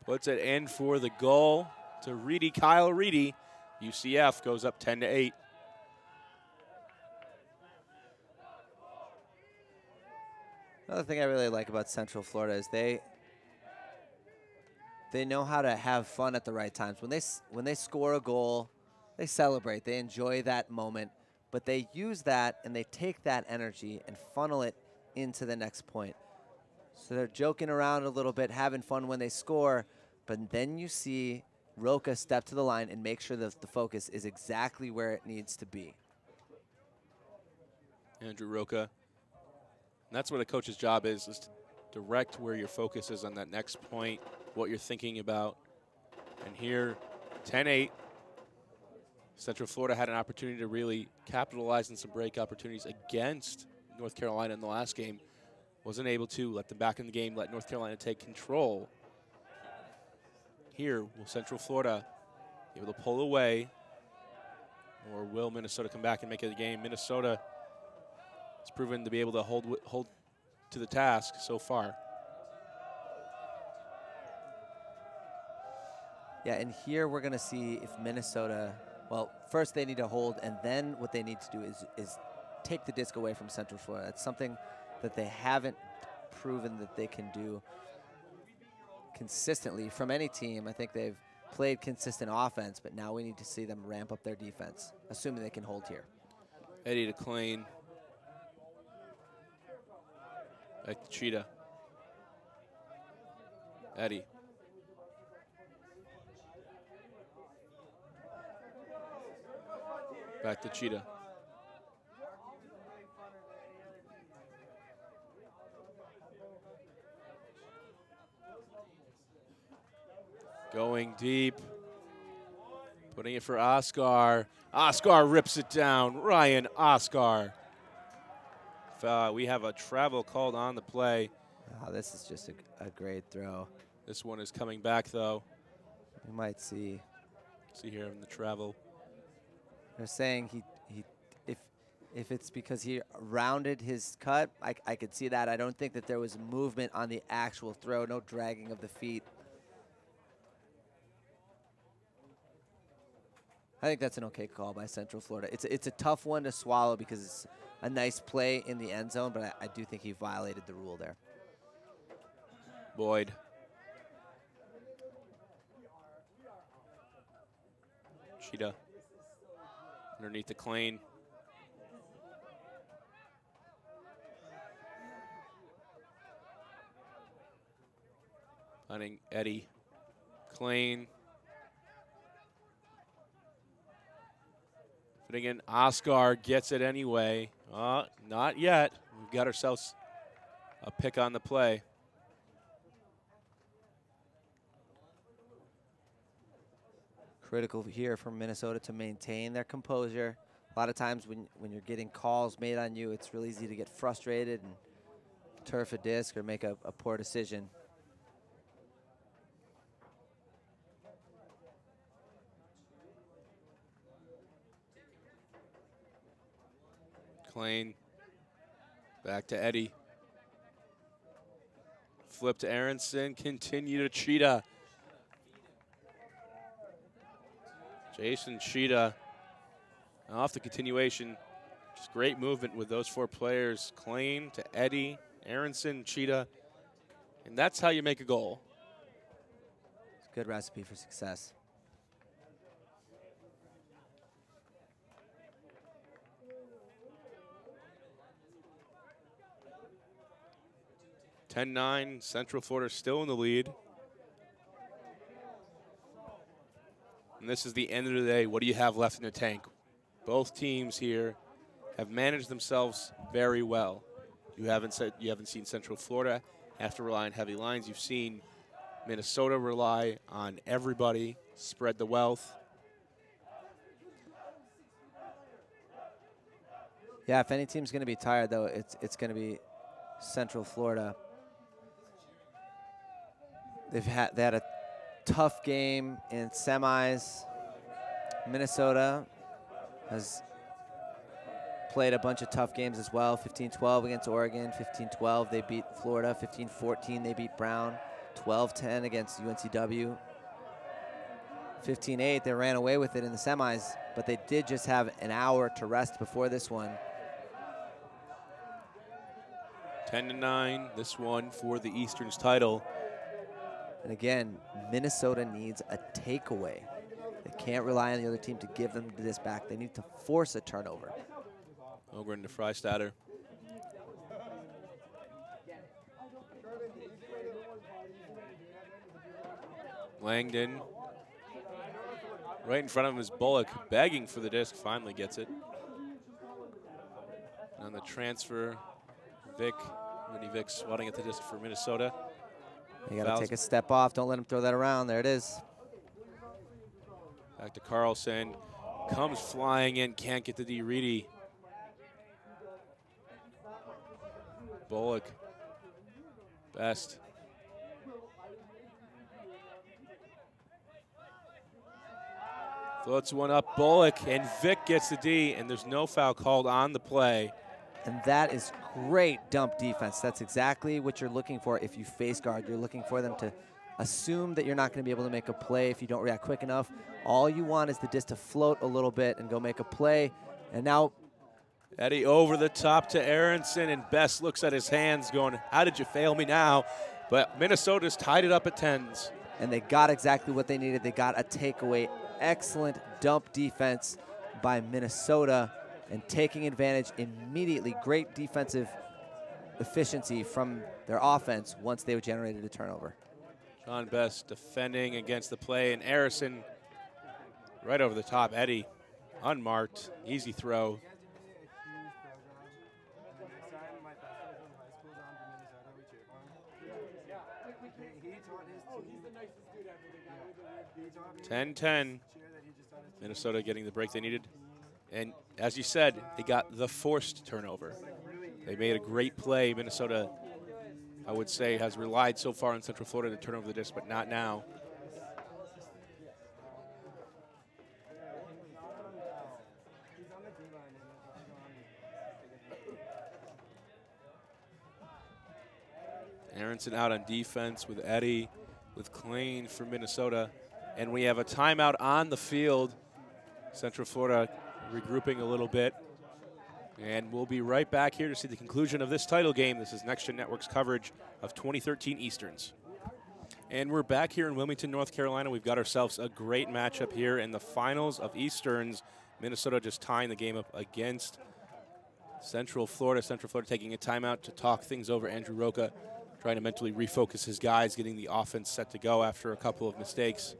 Puts it in for the goal to Reedy, Kyle Reedy. UCF goes up 10-8.
Another thing I really like about Central Florida is they know how to have fun at the right times. When they score a goal, they celebrate. They enjoy that moment, but they use that and they take that energy and funnel it into the next point. So they're joking around a little bit, having fun when they score, but then you see Roca step to the line and make sure that the focus is exactly where it needs to be.
Andrew Roca. And that's what a coach's job is to direct where your focus is on that next point, what you're thinking about. And here, 10-8. Central Florida had an opportunity to really capitalize on some break opportunities against North Carolina in the last game. Wasn't able to let them back in the game, let North Carolina take control. Here, will Central Florida be able to pull away, or will Minnesota come back and make it a game? Minnesota has proven to be able to hold to the task so far.
Yeah, and here we're going to see if Minnesota, well, first they need to hold, and then what they need to do is take the disc away from Central Florida. It's something that they haven't proven that they can do consistently from any team. I think they've played consistent offense, but now we need to see them ramp up their defense, assuming they can hold here.
Eddie DeClain. Back to Cheetah. Eddie. Back to Cheetah. Going deep. Putting it for Oscar. Oscar rips it down. Ryan Oscar. We have a travel called on the play.
Oh, this is just a great throw.
This one is coming back, though.
We might see.
See here in the travel.
They're saying If it's because he rounded his cut, I could see that. I don't think that there was movement on the actual throw, no dragging of the feet. I think that's an okay call by Central Florida. It's a tough one to swallow because it's a nice play in the end zone, but I do think he violated the rule there.
Boyd. Cheetah underneath the Klein. Finding Eddie. Klein. Fitting in Oscar, gets it anyway. Not yet. We've got ourselves a pick on the play.
Critical here for Minnesota to maintain their composure. A lot of times when you're getting calls made on you, it's really easy to get frustrated and turf a disc or make a poor decision.
Klein. Back to Eddie. Flip to Aronson. Continue to Cheetah. Jason Cheetah. Off the continuation. Just great movement with those four players. Klein to Eddie, Aronson, Cheetah. And that's how you make a goal.
It's a good recipe for success.
(10-9), Central Florida still in the lead. And this is the end of the day. What do you have left in the tank? Both teams here have managed themselves very well. You haven't seen Central Florida have to rely on heavy lines. You've seen Minnesota rely on everybody, spread the wealth.
Yeah, if any team's going to be tired, though, it's going to be Central Florida. They had a tough game in semis. Minnesota has played a bunch of tough games as well. 15-12 against Oregon. 15-12 they beat Florida. 15-14 they beat Brown. 12-10 against UNCW. 15-8 they ran away with it in the semis, but they did just have an hour to rest before this one.
10-9, this one for the Eastern's title.
And again, Minnesota needs a takeaway. They can't rely on the other team to give them this back. They need to force a turnover.
Over into Freistatter. Langdon. Right in front of him is Bullock, begging for the disc, finally gets it. And on the transfer, Vinny Vick swatting at the disc for Minnesota.
You got to take a step off. Don't let him throw that around. There it is.
Back to Carlson. Comes flying in, can't get to D. Reedy. Bullock. Best. Floats one up, Bullock, and Vick gets the D, and there's no foul called on the play.
And that is great dump defense. That's exactly what you're looking for if you face guard. You're looking for them to assume that you're not going to be able to make a play if you don't react quick enough. All you want is the disc to float a little bit and go make a play. And now
Eddie over the top to Aronson, and Best looks at his hands going, how did you fail me now? But Minnesota's tied it up at 10s.
And they got exactly what they needed. They got a takeaway. Excellent dump defense by Minnesota and taking advantage immediately. Great defensive efficiency from their offense once they generated a turnover.
John Best defending against the play, and Aronson right over the top. Eddie unmarked, easy throw. (10-10). Minnesota getting the break they needed. And as you said, they got the forced turnover. They made a great play. Minnesota, I would say, has relied so far on Central Florida to turn over the disc, but not now. Aronson out on defense with Eddie, with Klein for Minnesota. And we have a timeout on the field. Central Florida regrouping a little bit. And we'll be right back here to see the conclusion of this title game. This is Next Gen Network's coverage of 2013 Easterns. And we're back here in Wilmington, North Carolina. We've got ourselves a great matchup here in the finals of Easterns. Minnesota just tying the game up against Central Florida. Central Florida taking a timeout to talk things over. Andrew Roca trying to mentally refocus his guys, getting the offense set to go after a couple of mistakes.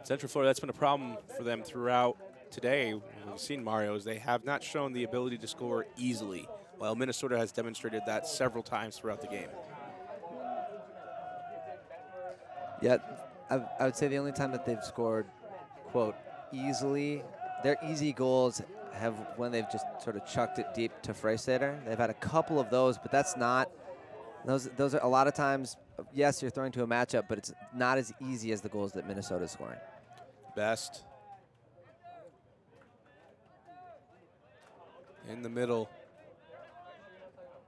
Central Florida, that's been a problem for them throughout today. We've seen Mario's. They have not shown the ability to score easily, while Minnesota has demonstrated that several times throughout the game.
Yeah, I would say the only time that they've scored, quote, easily, their easy goals have when they've just sort of chucked it deep to Freistetter. They've had a couple of those, but that's not, those are a lot of times, yes, you're throwing to a matchup, but it's not as easy as the goals that Minnesota's scoring.
Best. In the middle,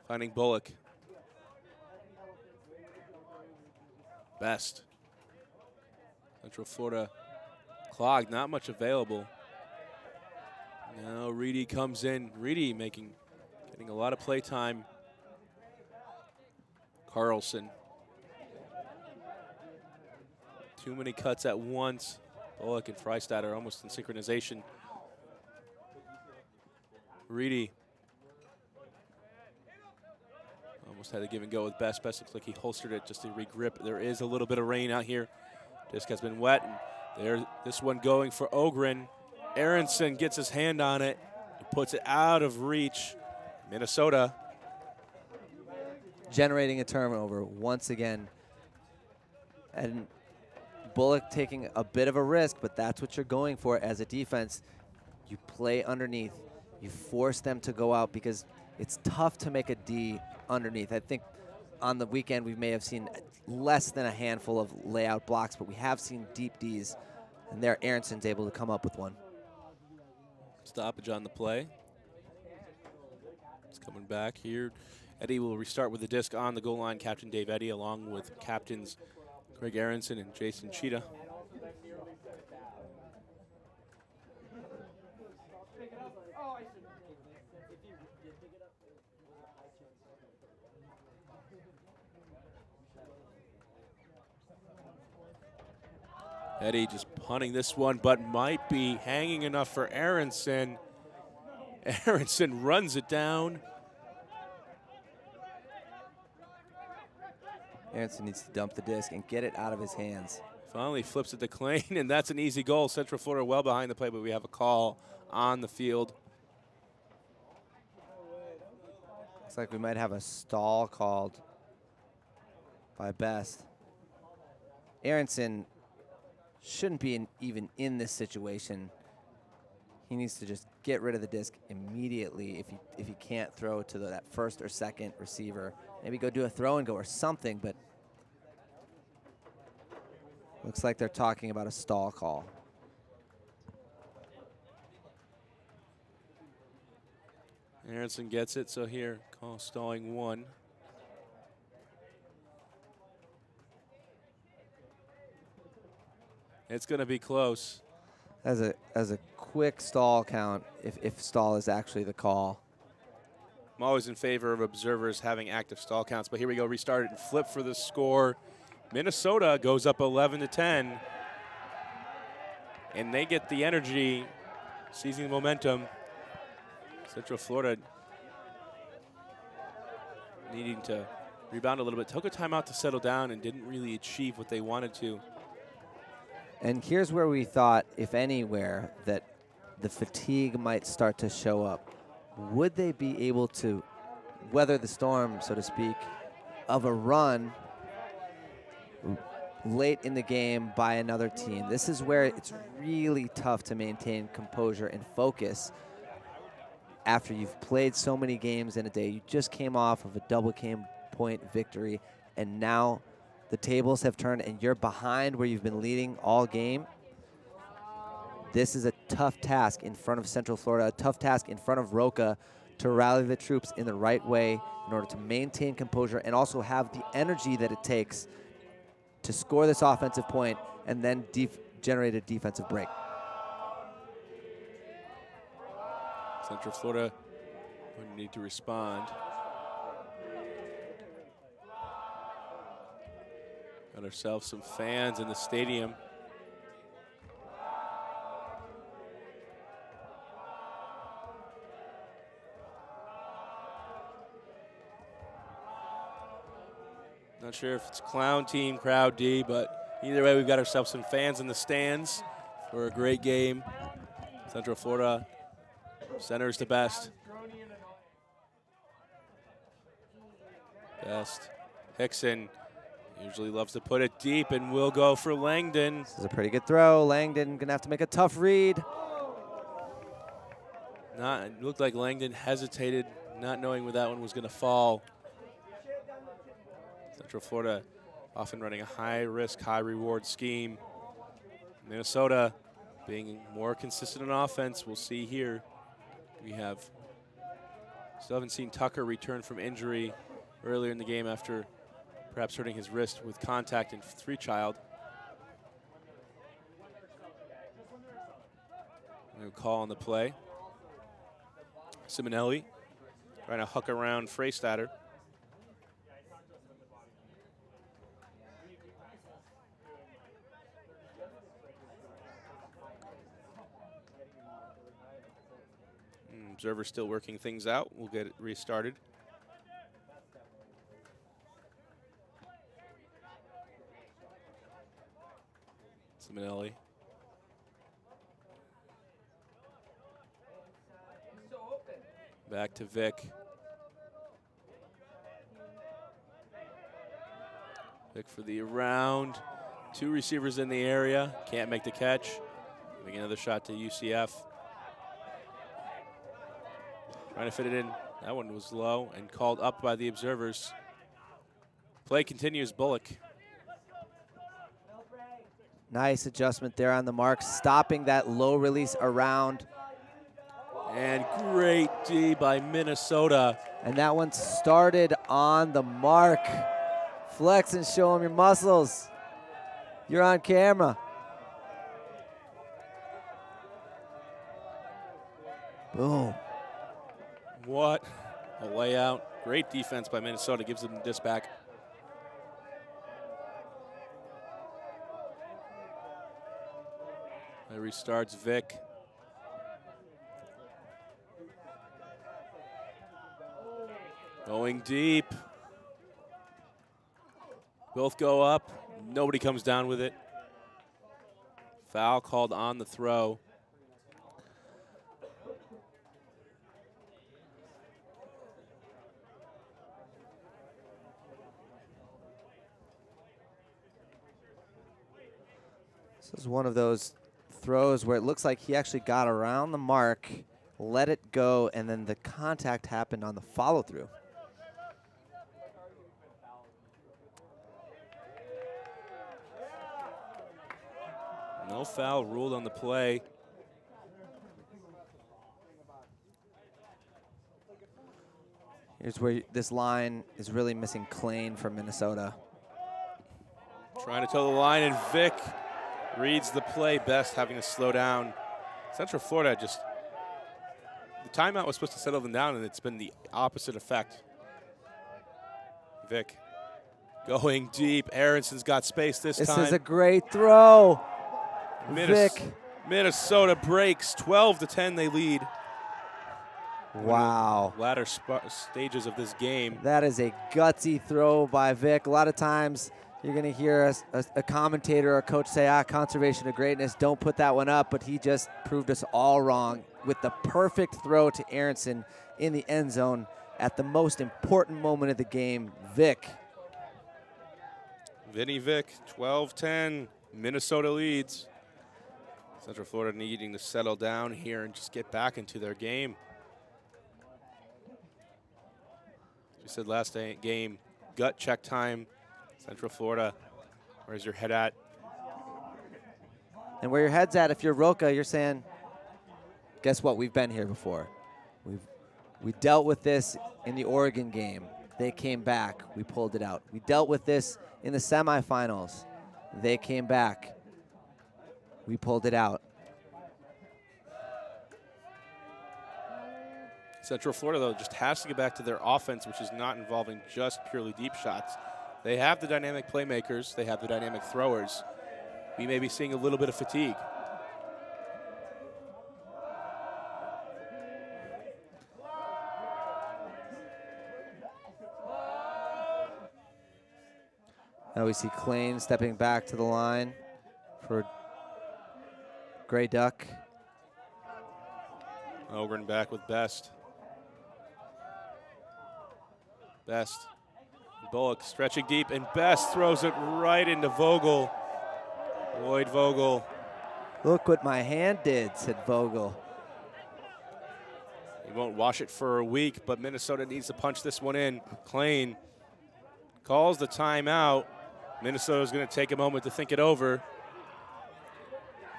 finding Bullock. Best. Central Florida clogged, not much available. Now Reedy comes in. Reedy getting a lot of play time. Carlson. Too many cuts at once. Bullock and Freistetter almost in synchronization. Reedy almost had to give and go with Best. Best looks like he holstered it just to regrip. There is a little bit of rain out here. Disc has been wet. And there, this one going for Ogren. Aronson gets his hand on it. He puts it out of reach. Minnesota
generating a turnover once again. And Bullock taking a bit of a risk, but that's what you're going for as a defense. You play underneath. You force them to go out because it's tough to make a D underneath. I think on the weekend we may have seen less than a handful of layout blocks, but we have seen deep Ds, and there Aronson's able to come up with one.
Stoppage on the play. It's coming back here. Eddie will restart with the disc on the goal line. Captain Dave Eddy along with captains Greg Aronson and Jason Cheetah. Eddie just punting this one, but might be hanging enough for Aronson. Aronson runs it down.
Aronson needs to dump the disc and get it out of his hands.
Finally flips it to Klein, and that's an easy goal. Central Florida well behind the play, but we have a call on the field.
Looks like we might have a stall called by Best. Aronson shouldn't be even in this situation. He needs to just get rid of the disc immediately if he can't throw to that first or second receiver. Maybe go do a throw and go or something, but looks like they're talking about a stall call.
Aronson gets it, so here, call stalling one. It's going to be close.
As a quick stall count, if stall is actually the call.
I'm always in favor of observers having active stall counts, but here we go, restart it and flip for the score. Minnesota goes up 11-10, and they get the energy, seizing the momentum. Central Florida needing to rebound a little bit. Took a timeout to settle down and didn't really achieve what they wanted to.
And here's where we thought, if anywhere, that the fatigue might start to show up. Would they be able to weather the storm, so to speak, of a run late in the game by another team? This is where it's really tough to maintain composure and focus after you've played so many games in a day. You just came off of a double game point victory, and now the tables have turned and you're behind where you've been leading all game. This is a tough task in front of Central Florida, a tough task in front of Roca to rally the troops in the right way in order to maintain composure and also have the energy that it takes to score this offensive point and then generate a defensive break.
Central Florida would need to respond. Got ourselves some fans in the stadium. Not sure if it's Clown Team, Crowd D, but either way, we've got ourselves some fans in the stands for a great game. Central Florida, center's the best. Hickson usually loves to put it deep and will go for Langdon.
This is a pretty good throw. Langdon gonna have to make a tough read.
It looked like Langdon hesitated, not knowing where that one was gonna fall. Central Florida often running a high-risk, high-reward scheme. Minnesota being more consistent on offense. We'll see here. Still haven't seen Tucker return from injury earlier in the game after perhaps hurting his wrist with contact in Freechild. No call on the play. Simonelli trying to huck around Freystatter. Observer still working things out. We'll get it restarted. Simonelli. Back to Vic. Vic for the around. Two receivers in the area. Can't make the catch. Giving another shot to UCF. Trying to fit it in. That one was low and called up by the observers. Play continues, Bullock.
Nice adjustment there on the mark, stopping that low release around.
And great D by Minnesota.
And that one started on the mark. Flex and show them your muscles. You're on camera. Boom.
What a layout. Great defense by Minnesota, gives them this back. It restarts Vic. Going deep. Both go up. Nobody comes down with it. Foul called on the throw.
This is one of those throws where it looks like he actually got around the mark, let it go, and then the contact happened on the follow-through.
No foul ruled on the play.
Here's where this line is really missing Klain from Minnesota.
Trying to toe the line, and Vic reads the play best, having to slow down. Central Florida just, the timeout was supposed to settle them down, and it's been the opposite effect. Vic going deep. Aronson's got space this time.
This is a great throw. Vic.
Minnesota breaks. 12-10 they lead.
Wow.
Latter stages of this game.
That is a gutsy throw by Vic. A lot of times you're going to hear a commentator or a coach say, conservation of greatness, don't put that one up, but he just proved us all wrong with the perfect throw to Aronson in the end zone at the most important moment of the game. Vic.
Vinny Vic, 12-10, Minnesota leads. Central Florida needing to settle down here and just get back into their game. As we said last game, gut check time. Central Florida, where's your head at?
And where your head's at, if you're Roca, you're saying, guess what? We've been here before. We dealt with this in the Oregon game. They came back. We pulled it out. We dealt with this in the semifinals. They came back. We pulled it out.
Central Florida, though, just has to get back to their offense, which is not involving just purely deep shots. They have the dynamic playmakers. They have the dynamic throwers. We may be seeing a little bit of fatigue.
Now we see Klain stepping back to the line for Gray Duck.
Ogren back with Best. Best. Bullock stretching deep, and Best throws it right into Vogel. Lloyd Vogel.
Look what my hand did, said Vogel.
He won't wash it for a week, but Minnesota needs to punch this one in. Klain calls the timeout. Minnesota's going to take a moment to think it over.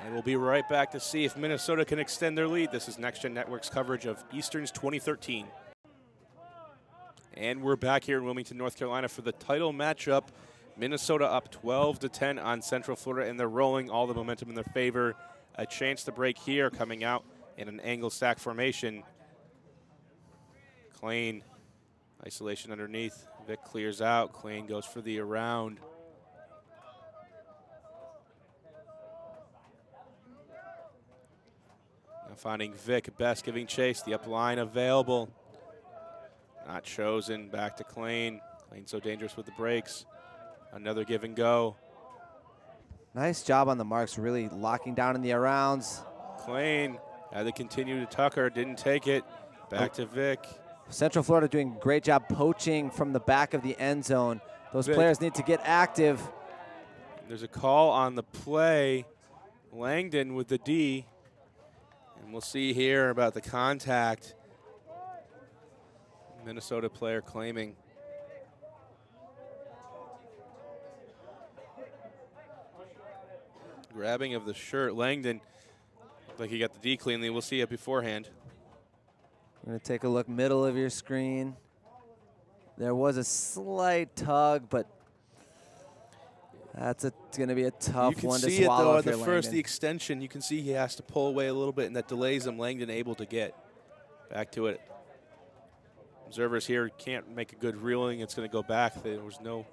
And we'll be right back to see if Minnesota can extend their lead. This is Next Gen Network's coverage of Eastern's 2013. And we're back here in Wilmington, North Carolina for the title matchup. Minnesota up 12-10 on Central Florida, and they're rolling all the momentum in their favor. A chance to break here, coming out in an angle stack formation. Klain, isolation underneath. Vic clears out. Klain goes for the around. Now finding Vic. Best giving chase. The up line available. Not chosen. Back to Klain. Klain so dangerous with the breaks. Another give and go.
Nice job on the marks, really locking down in the arounds.
Klain had to continue to Tucker. Didn't take it. Back to Vic.
Central Florida doing a great job poaching from the back of the end zone. Those
Vic.
players need to get active.
There's a call on the play. Langdon with the D. And we'll see here about the contact. Minnesota player claiming. Grabbing of the shirt. Langdon looked like he got the D cleanly. We'll see it beforehand.
We're going to take a look middle of your screen. There was a slight tug, but that's going to be a tough one to swallow.
You can see it, though, at the
Langdon.
first, the extension. You can see he has to pull away a little bit, and that delays him. Langdon able to get back to it. Observers here can't make a good ruling. It's going to go back. There was no.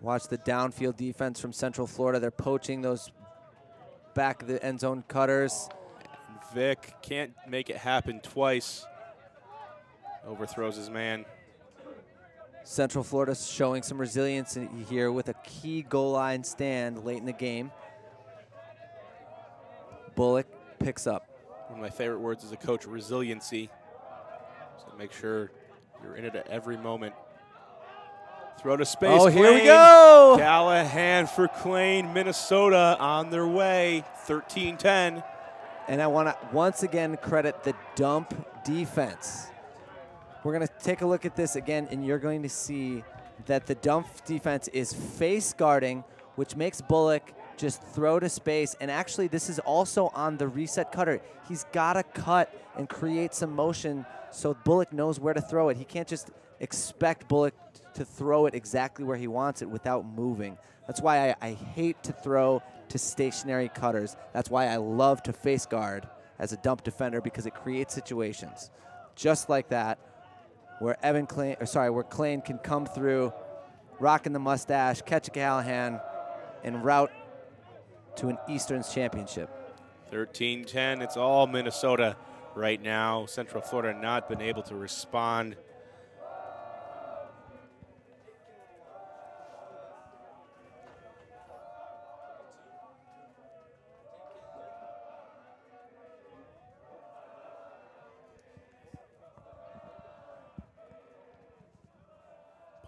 Watch the downfield defense from Central Florida. They're poaching those back of the end zone cutters.
Vic can't make it happen twice. Overthrows his man.
Central Florida showing some resilience here with a key goal line stand late in the game. Bullock picks up.
One of my favorite words as a coach, resiliency. So make sure you're in it at every moment. Throw to space.
Oh,
Klain.
here we go.
Callahan for Klain. Minnesota on their way, 13-10.
And I want to once again credit the dump defense. We're going to take a look at this again, and you're going to see that the dump defense is face guarding, which makes Bullock just throw to space. And actually, this is also on the reset cutter. He's got to cut and create some motion so Bullock knows where to throw it. He can't just expect Bullock to throw it exactly where he wants it without moving. That's why I hate to throw to stationary cutters. That's why I love to face guard as a dump defender, because it creates situations just like that where where Klain can come through, rocking the mustache, catch a Callahan, and route to an Eastern's championship.
13-10, it's all Minnesota right now. Central Florida not been able to respond.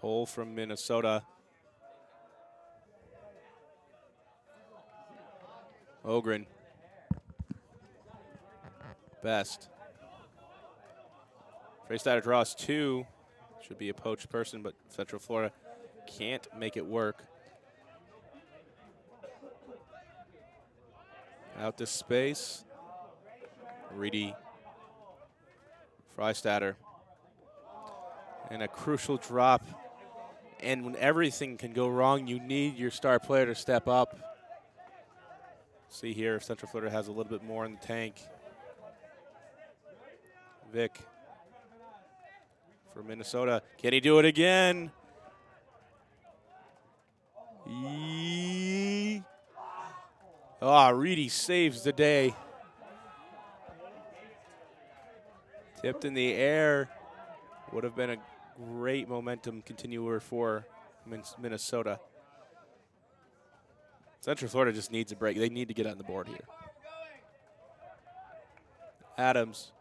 Pull from Minnesota. Ogren. Best. Freestyle draws 2. Should be a poached person, but Central Florida can't make it work. Out to space. Reedy, Freistatter, and a crucial drop. And when everything can go wrong, you need your star player to step up. See here if Central Florida has a little bit more in the tank. Vic for Minnesota. Can he do it again? Reedy saves the day. Tipped in the air. Would have been a great momentum continuer for Minnesota. Central Florida just needs a break. They need to get on the board here. Adams.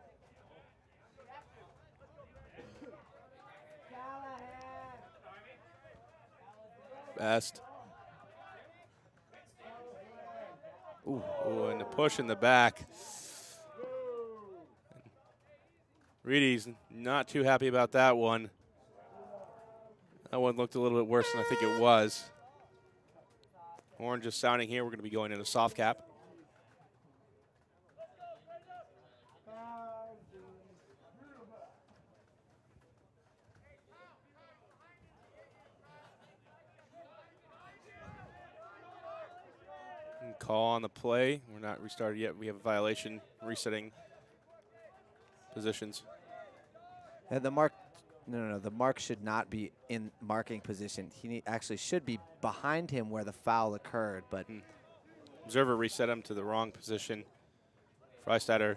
Best. Ooh, and the push in the back. Reedy's not too happy about that one. That one looked a little bit worse than I think it was. Horn just sounding here. We're going to be going into soft cap. And call on the play. We're not restarted yet. We have a violation resetting positions.
And the mark, no, the mark should not be in marking position. He actually should be behind him where the foul occurred, but.
Observer reset him to the wrong position. Freistatter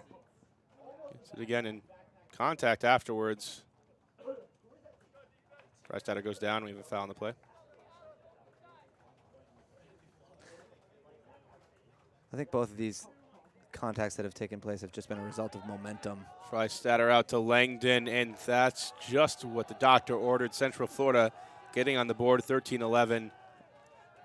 gets it again in contact afterwards. Freistatter goes down. We have a foul on the play.
I think both of these contacts that have taken place have just been a result of momentum.
Freistatter out to Langdon, and that's just what the doctor ordered. Central Florida getting on the board, 13-11.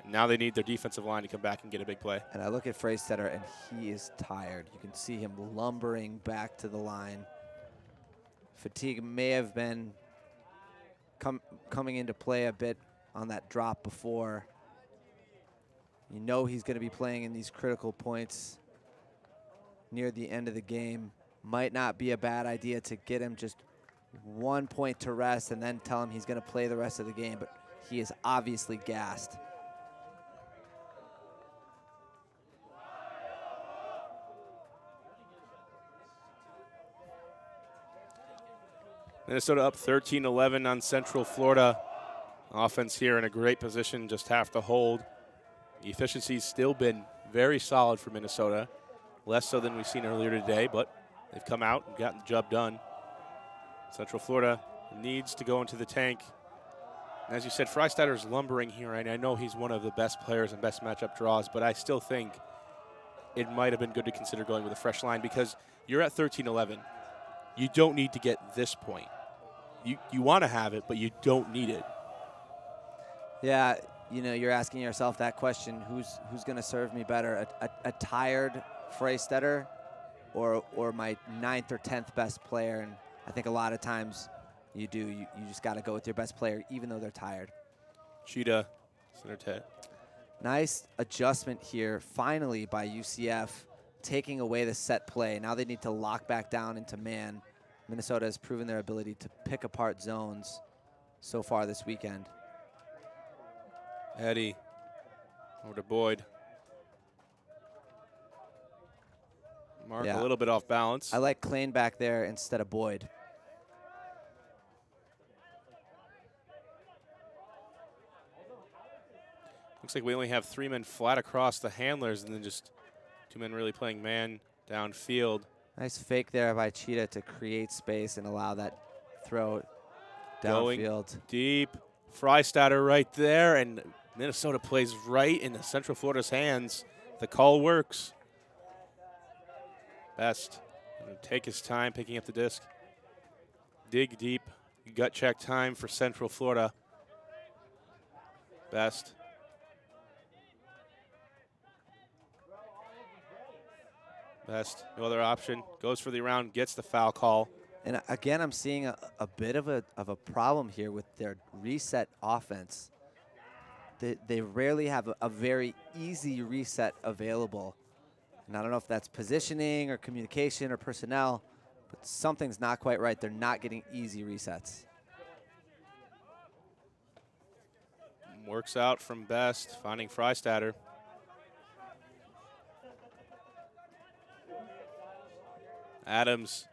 Now they need their defensive line to come back and get a big play.
And I look at Freistatter, and he is tired. You can see him lumbering back to the line. Fatigue may have been coming into play a bit on that drop before. You know he's going to be playing in these critical points near the end of the game. Might not be a bad idea to get him just 1 point to rest and then tell him he's going to play the rest of the game, but he is obviously gassed.
Minnesota up 13-11 on Central Florida. Offense here in a great position, just have to hold. The efficiency's still been very solid for Minnesota. Less so than we've seen earlier today, but they've come out and gotten the job done. Central Florida needs to go into the tank. And as you said, Freistatter's lumbering here, and I know he's one of the best players and best matchup draws, but I still think it might have been good to consider going with a fresh line because you're at 13-11. You don't need to get this point. You want to have it, but you don't need it.
Yeah, you know, you're asking yourself that question, who's going to serve me better, a tired Freistatter or my 9th or 10th best player? And I think a lot of times you just got to go with your best player, even though they're tired.
Cheetah, center Ted.
Nice adjustment here, finally, by UCF, taking away the set play. Now they need to lock back down into man. Minnesota has proven their ability to pick apart zones so far this weekend.
Eddie over to Boyd. Mark a little bit off balance.
I like Klain back there instead of Boyd.
Looks like we only have 3 men flat across the handlers and then just 2 men really playing man downfield.
Nice fake there by Cheetah to create space and allow that throw downfield.
Going deep. Freistatter right there, and Minnesota plays right in the Central Florida's hands. The call works. Best. Take his time picking up the disc. Dig deep. Gut check time for Central Florida. Best. Best. No other option. Goes for the round, gets the foul call.
And again, I'm seeing a bit of a problem here with their reset offense. They rarely have a very easy reset available. And I don't know if that's positioning or communication or personnel, but something's not quite right. They're not getting easy resets.
Works out from Best, finding Freistatter. Adams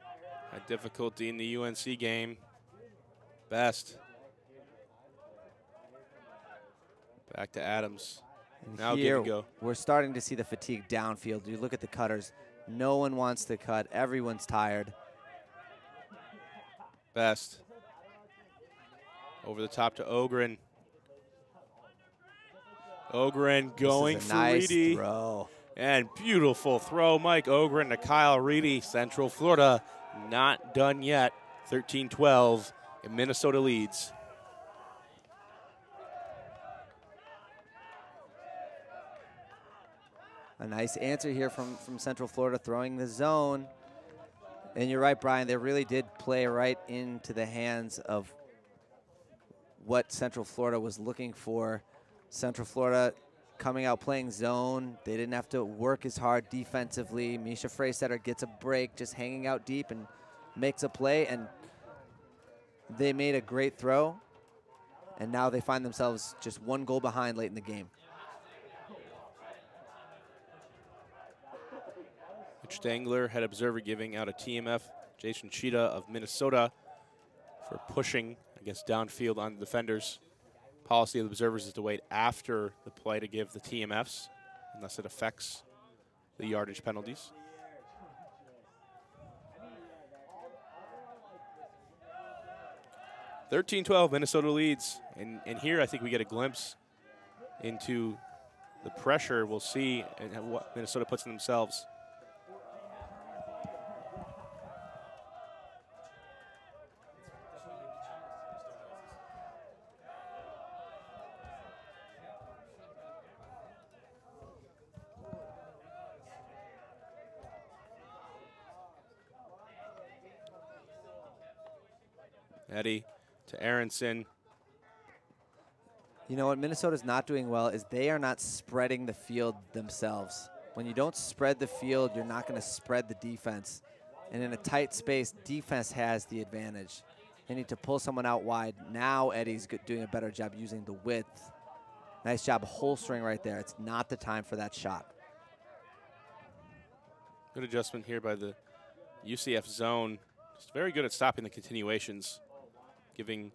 had difficulty in the UNC game. Best. Back to Adams.
And
Now
here,
give and go.
we're starting to see the fatigue downfield. You look at the cutters. No one wants to cut. Everyone's tired.
Best. Over the top to Ogren. Ogren going for
nice
Reedy.
Throw.
And beautiful throw, Mike Ogren to Kyle Reedy. Central Florida not done yet. 13-12, and Minnesota leads.
A nice answer here from Central Florida, throwing the zone. And you're right, Brian, they really did play right into the hands of what Central Florida was looking for. Central Florida coming out playing zone. They didn't have to work as hard defensively. Misha Freistetter gets a break, just hanging out deep and makes a play. And they made a great throw. And now they find themselves just one goal behind late in the game.
Mitch Dangler, head observer, giving out a TMF. Jason Cheetah of Minnesota for pushing against downfield on the defenders. Policy of the observers is to wait after the play to give the TMFs, unless it affects the yardage penalties. (13-12), Minnesota leads. And here I think we get a glimpse into the pressure we'll see and what Minnesota puts in themselves. Eddie to Aronson.
You know what Minnesota's not doing well is they are not spreading the field themselves. When you don't spread the field, you're not going to spread the defense. And in a tight space, defense has the advantage. They need to pull someone out wide. Now Eddie's doing a better job using the width. Nice job holstering right there. It's not the time for that shot.
Good adjustment here by the UCF zone. Just very good at stopping the continuations, giving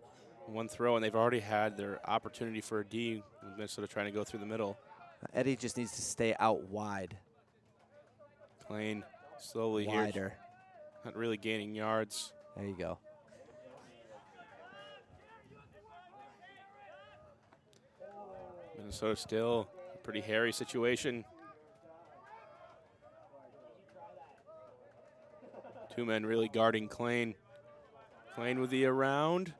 one throw, and they've already had their opportunity for a D with Minnesota trying to go through the middle.
Eddie just needs to stay out wide.
Klein slowly
Wider.
here. Not really gaining yards.
There you go.
Minnesota still a pretty hairy situation. Two men really guarding Klein. Klein with the around.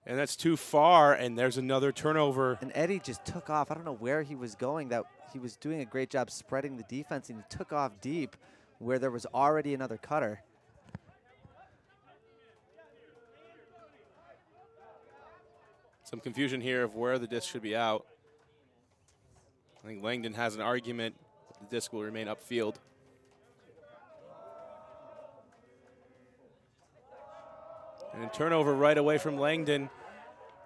And that's too far, and there's another turnover.
And Eddie just took off. I don't know where he was going. That he was doing a great job spreading the defense, and he took off deep where there was already another cutter.
Some confusion here of where the disc should be out. I think Langdon has an argument that the disc will remain upfield. And a turnover right away from Langdon.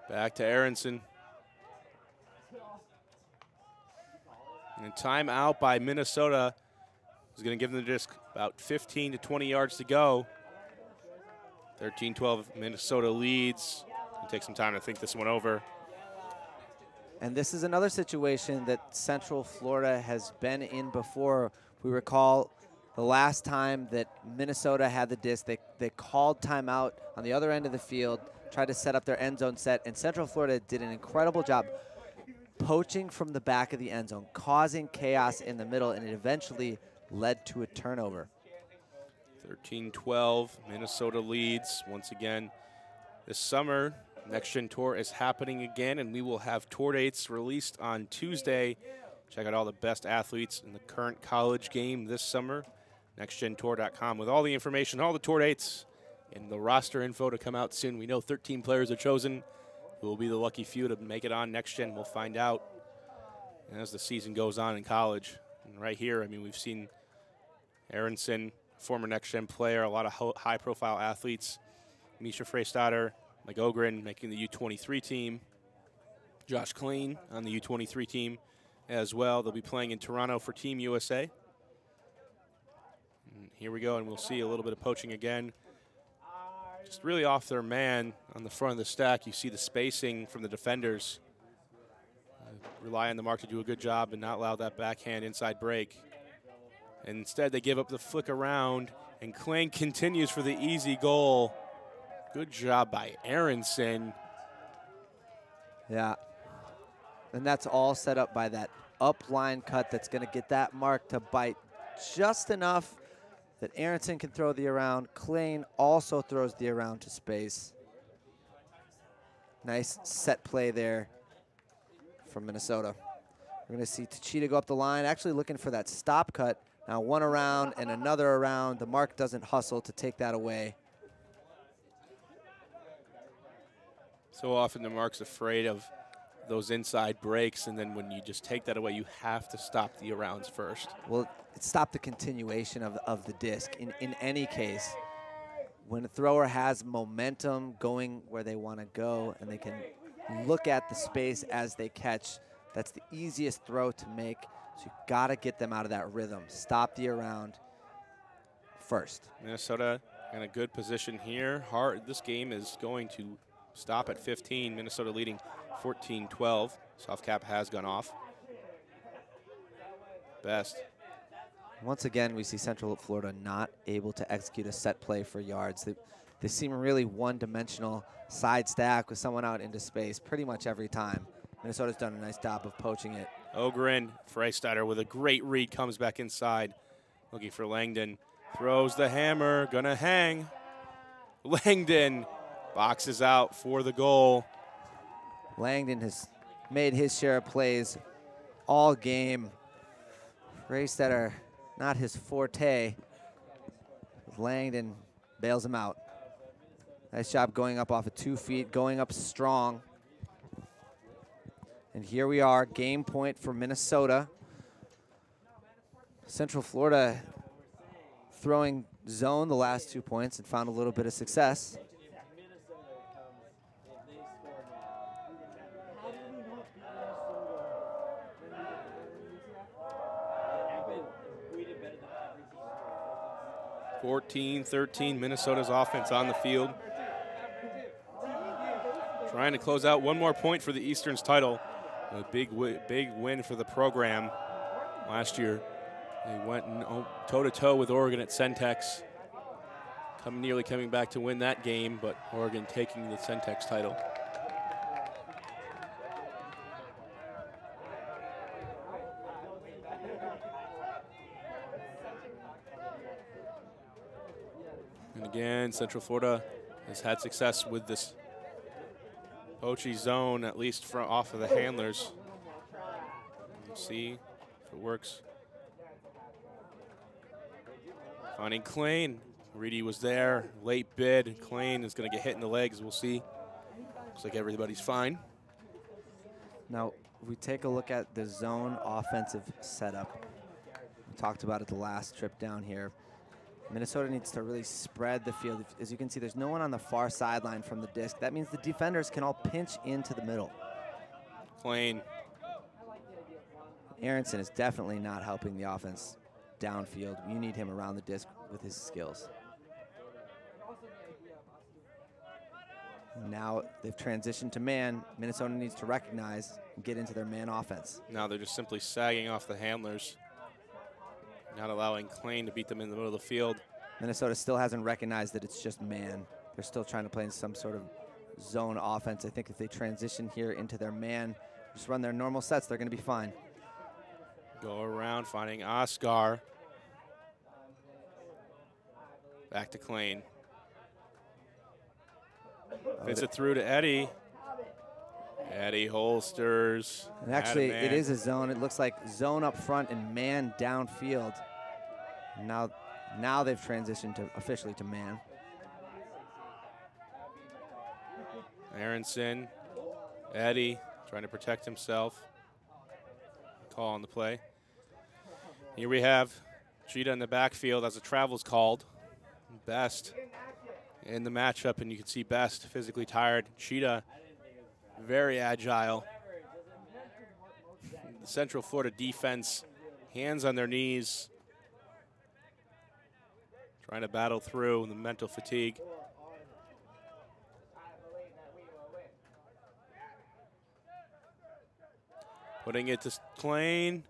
Back to Aronson. And a timeout by Minnesota is going to give them the disc about 15 to 20 yards to go. 13-12, Minnesota leads. It'll take some time to think this one over.
And this is another situation that Central Florida has been in before. We recall the last time that Minnesota had the disc, they called timeout on the other end of the field, tried to set up their end zone set, and Central Florida did an incredible job poaching from the back of the end zone, causing chaos in the middle, and it eventually led to a turnover.
13-12, Minnesota leads once again. This summer, Next Gen Tour is happening again, and we will have tour dates released on Tuesday. Check out all the best athletes in the current college game this summer. NextGenTour.com with all the information, all the tour dates, and the roster info to come out soon. We know 13 players are chosen. Who will be the lucky few to make it on Next Gen? We'll find out as the season goes on in college. And right here, I mean, we've seen Aronson, former Next Gen player, a lot of high-profile athletes. Misha Freistatter, Mike Ogren making the U23 team. Josh Klein on the U23 team as well. They'll be playing in Toronto for Team USA. And here we go, and we'll see a little bit of poaching again. Just really off their man on the front of the stack. You see the spacing from the defenders. Rely on the mark to do a good job and not allow that backhand inside break. And instead, they give up the flick around, and Klein continues for the easy goal. Good job by Aronson.
Yeah. And that's all set up by that up line cut that's going to get that mark to bite just enough that Aronson can throw the around. Klein also throws the around to space. Nice set play there from Minnesota. We're going to see Tachita go up the line, actually looking for that stop cut. Now one around and another around. The mark doesn't hustle to take that away.
So often the mark's afraid of those inside breaks, and then when you just take that away, you have to stop the arounds first.
Well, it stopped the continuation of the disc. In any case, when a thrower has momentum going where they want to go and they can look at the space as they catch, that's the easiest throw to make. So you got to get them out of that rhythm. Stop the around first.
Minnesota in a good position here. This game is going to stop at 15. Minnesota leading 14-12. Soft cap has gone off. Best.
Once again, we see Central Florida not able to execute a set play for yards. They seem really one-dimensional side stack with someone out into space pretty much every time. Minnesota's done a nice job of poaching it.
Ogren, Freistatter with a great read, comes back inside. Looking for Langdon. Throws the hammer, gonna hang. Langdon boxes out for the goal.
Langdon has made his share of plays all game. Freistatter, not his forte. Langdon bails him out. Nice job going up off of 2 feet, going up strong. And here we are, game point for Minnesota. Central Florida throwing zone the last 2 points and found a little bit of success.
(14-13) Minnesota's offense on the field. Trying to close out one more point for the Eastern's title. A big win for the program last year. They went toe-to-toe with Oregon at Centex. Nearly coming back to win that game, but Oregon taking the Centex title. And again, Central Florida has had success with this poachy zone, at least off of the handlers. We'll see if it works. Finding Klein. Reedy was there, late bid. Klein is going to get hit in the legs. We'll see. Looks like everybody's fine.
Now, we take a look at the zone offensive setup. We talked about it the last trip down here. Minnesota needs to really spread the field. As you can see, there's no one on the far sideline from the disc. That means the defenders can all pinch into the middle.
Klein.
Aronson is definitely not helping the offense downfield. You need him around the disc with his skills. Now they've transitioned to man. Minnesota needs to recognize and get into their man offense.
Now they're just simply sagging off the handlers, not allowing Klein to beat them in the middle of the field.
Minnesota still hasn't recognized that it's just man. They're still trying to play in some sort of zone offense. I think if they transition here into their man, just run their normal sets, they're going to be fine.
Go around, finding Oscar. Back to Klein. Fits it through to Eddie. Eddie holsters.
And actually, it is a zone. It looks like zone up front and man downfield. Now they've transitioned to officially to man.
Aronson, Eddie trying to protect himself. Call on the play. Here we have Cheetah in the backfield as the travel's called. Best in the matchup, and you can see Best physically tired. Cheetah very agile. The Central Florida defense, hands on their knees, trying to battle through the mental fatigue. Putting it to Klain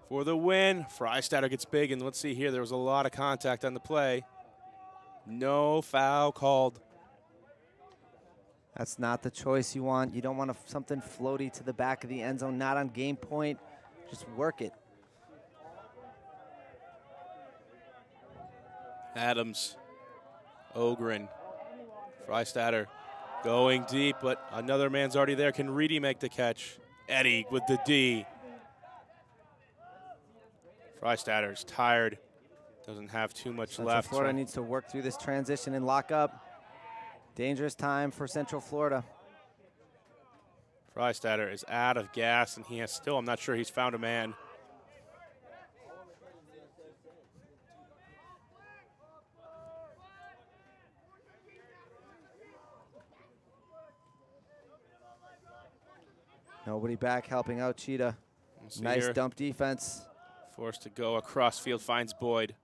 for the win. Freistatter gets big, and let's see here. There was a lot of contact on the play. No foul called.
That's not the choice you want. You don't want something floaty to the back of the end zone, not on game point. Just work it.
Adams, Ogren, Freistatter going deep, but another man's already there. Can Reedy make the catch? Eddie with the D. Freistatter's tired. Doesn't have too much
Central
left.
Florida needs to work through this transition and lock up. Dangerous time for Central Florida.
Freistatter is out of gas, and he has still, I'm not sure he's found a man.
Nobody back helping out Cheetah. Nice dump defense.
Forced to go across field, finds Boyd.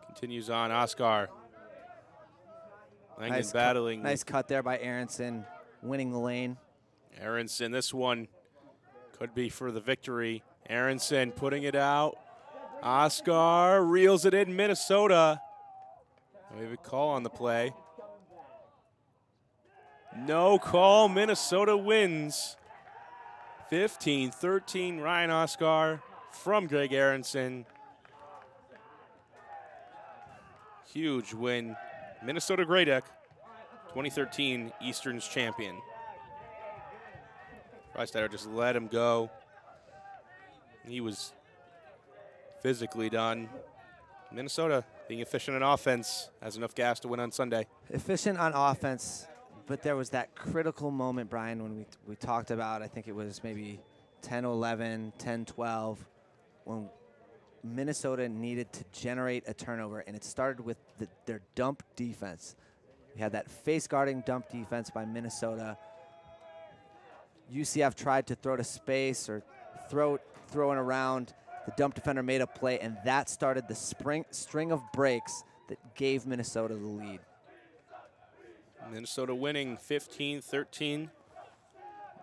Continues on, Oscar. Langdon
Nice
battling.
Nice cut there by Aronson, winning the lane.
Aronson, this one could be for the victory. Aronson putting it out. Oscar reels it in, Minnesota. We have a call on the play. No call, Minnesota wins. 15-13, Ryan Oscar from Greg Aronson. Huge win. Minnesota Grey Deck, 2013 Eastern's champion. Freistatter just let him go. He was physically done. Minnesota being efficient in offense has enough gas to win on Sunday.
Efficient on offense, but there was that critical moment, Brian, when we talked about, I think it was maybe 10-11, 10-12, when Minnesota needed to generate a turnover, and it started with their dump defense. We had that face-guarding dump defense by Minnesota. UCF tried to throw to space or throwing around. The dump defender made a play, and that started the string of breaks that gave Minnesota the lead.
Minnesota winning 15-13.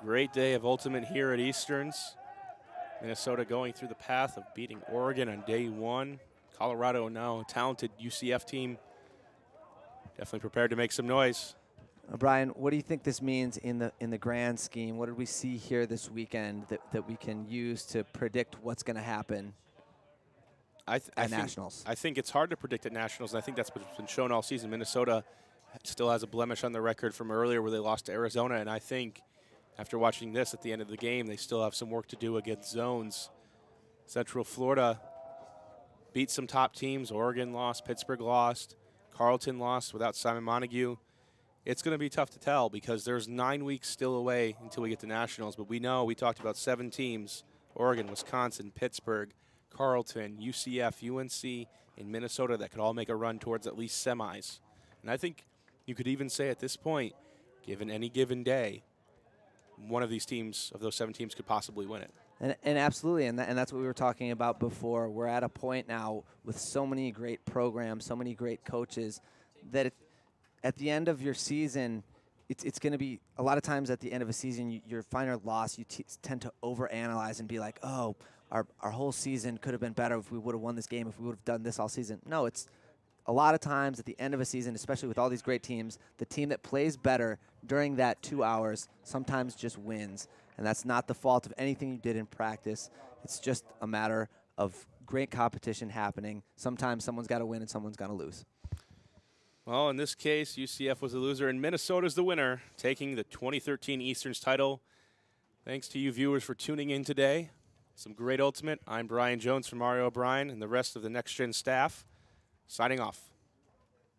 Great day of ultimate here at Easterns. Minnesota going through the path of beating Oregon on day one. Colorado now a talented UCF team. Definitely prepared to make some noise.
Brian, what do you think this means in the grand scheme? What did we see here this weekend that we can use to predict what's going to happen at Nationals?
I think it's hard to predict at Nationals, and I think that's been shown all season. Minnesota still has a blemish on the record from earlier where they lost to Arizona, and I think after watching this at the end of the game, they still have some work to do against zones. Central Florida beat some top teams. Oregon lost, Pittsburgh lost, Carleton lost without Simon Montague. It's going to be tough to tell because there's 9 weeks still away until we get to Nationals, but we know we talked about 7 teams: Oregon, Wisconsin, Pittsburgh, Carleton, UCF, UNC, and Minnesota that could all make a run towards at least semis. And I think you could even say at this point, given any given day, one of these teams, of those 7 teams, could possibly win it.
And absolutely, and that's what we were talking about before. We're at a point now with so many great programs, so many great coaches, that at the end of your season, it's going to be, a lot of times at the end of a season, your final loss, you tend to overanalyze and be like, oh, our whole season could have been better if we would have won this game, if we would have done this all season. No, it's a lot of times at the end of a season, especially with all these great teams, the team that plays better during that 2 hours sometimes just wins. And that's not the fault of anything you did in practice. It's just a matter of great competition happening. Sometimes someone's got to win and someone's got to lose.
Well, in this case, UCF was the loser and Minnesota's the winner, taking the 2013 Easterns title. Thanks to you viewers for tuning in today. Some great ultimate. I'm Brian Jones from Mario O'Brien and the rest of the Next Gen staff. Signing off.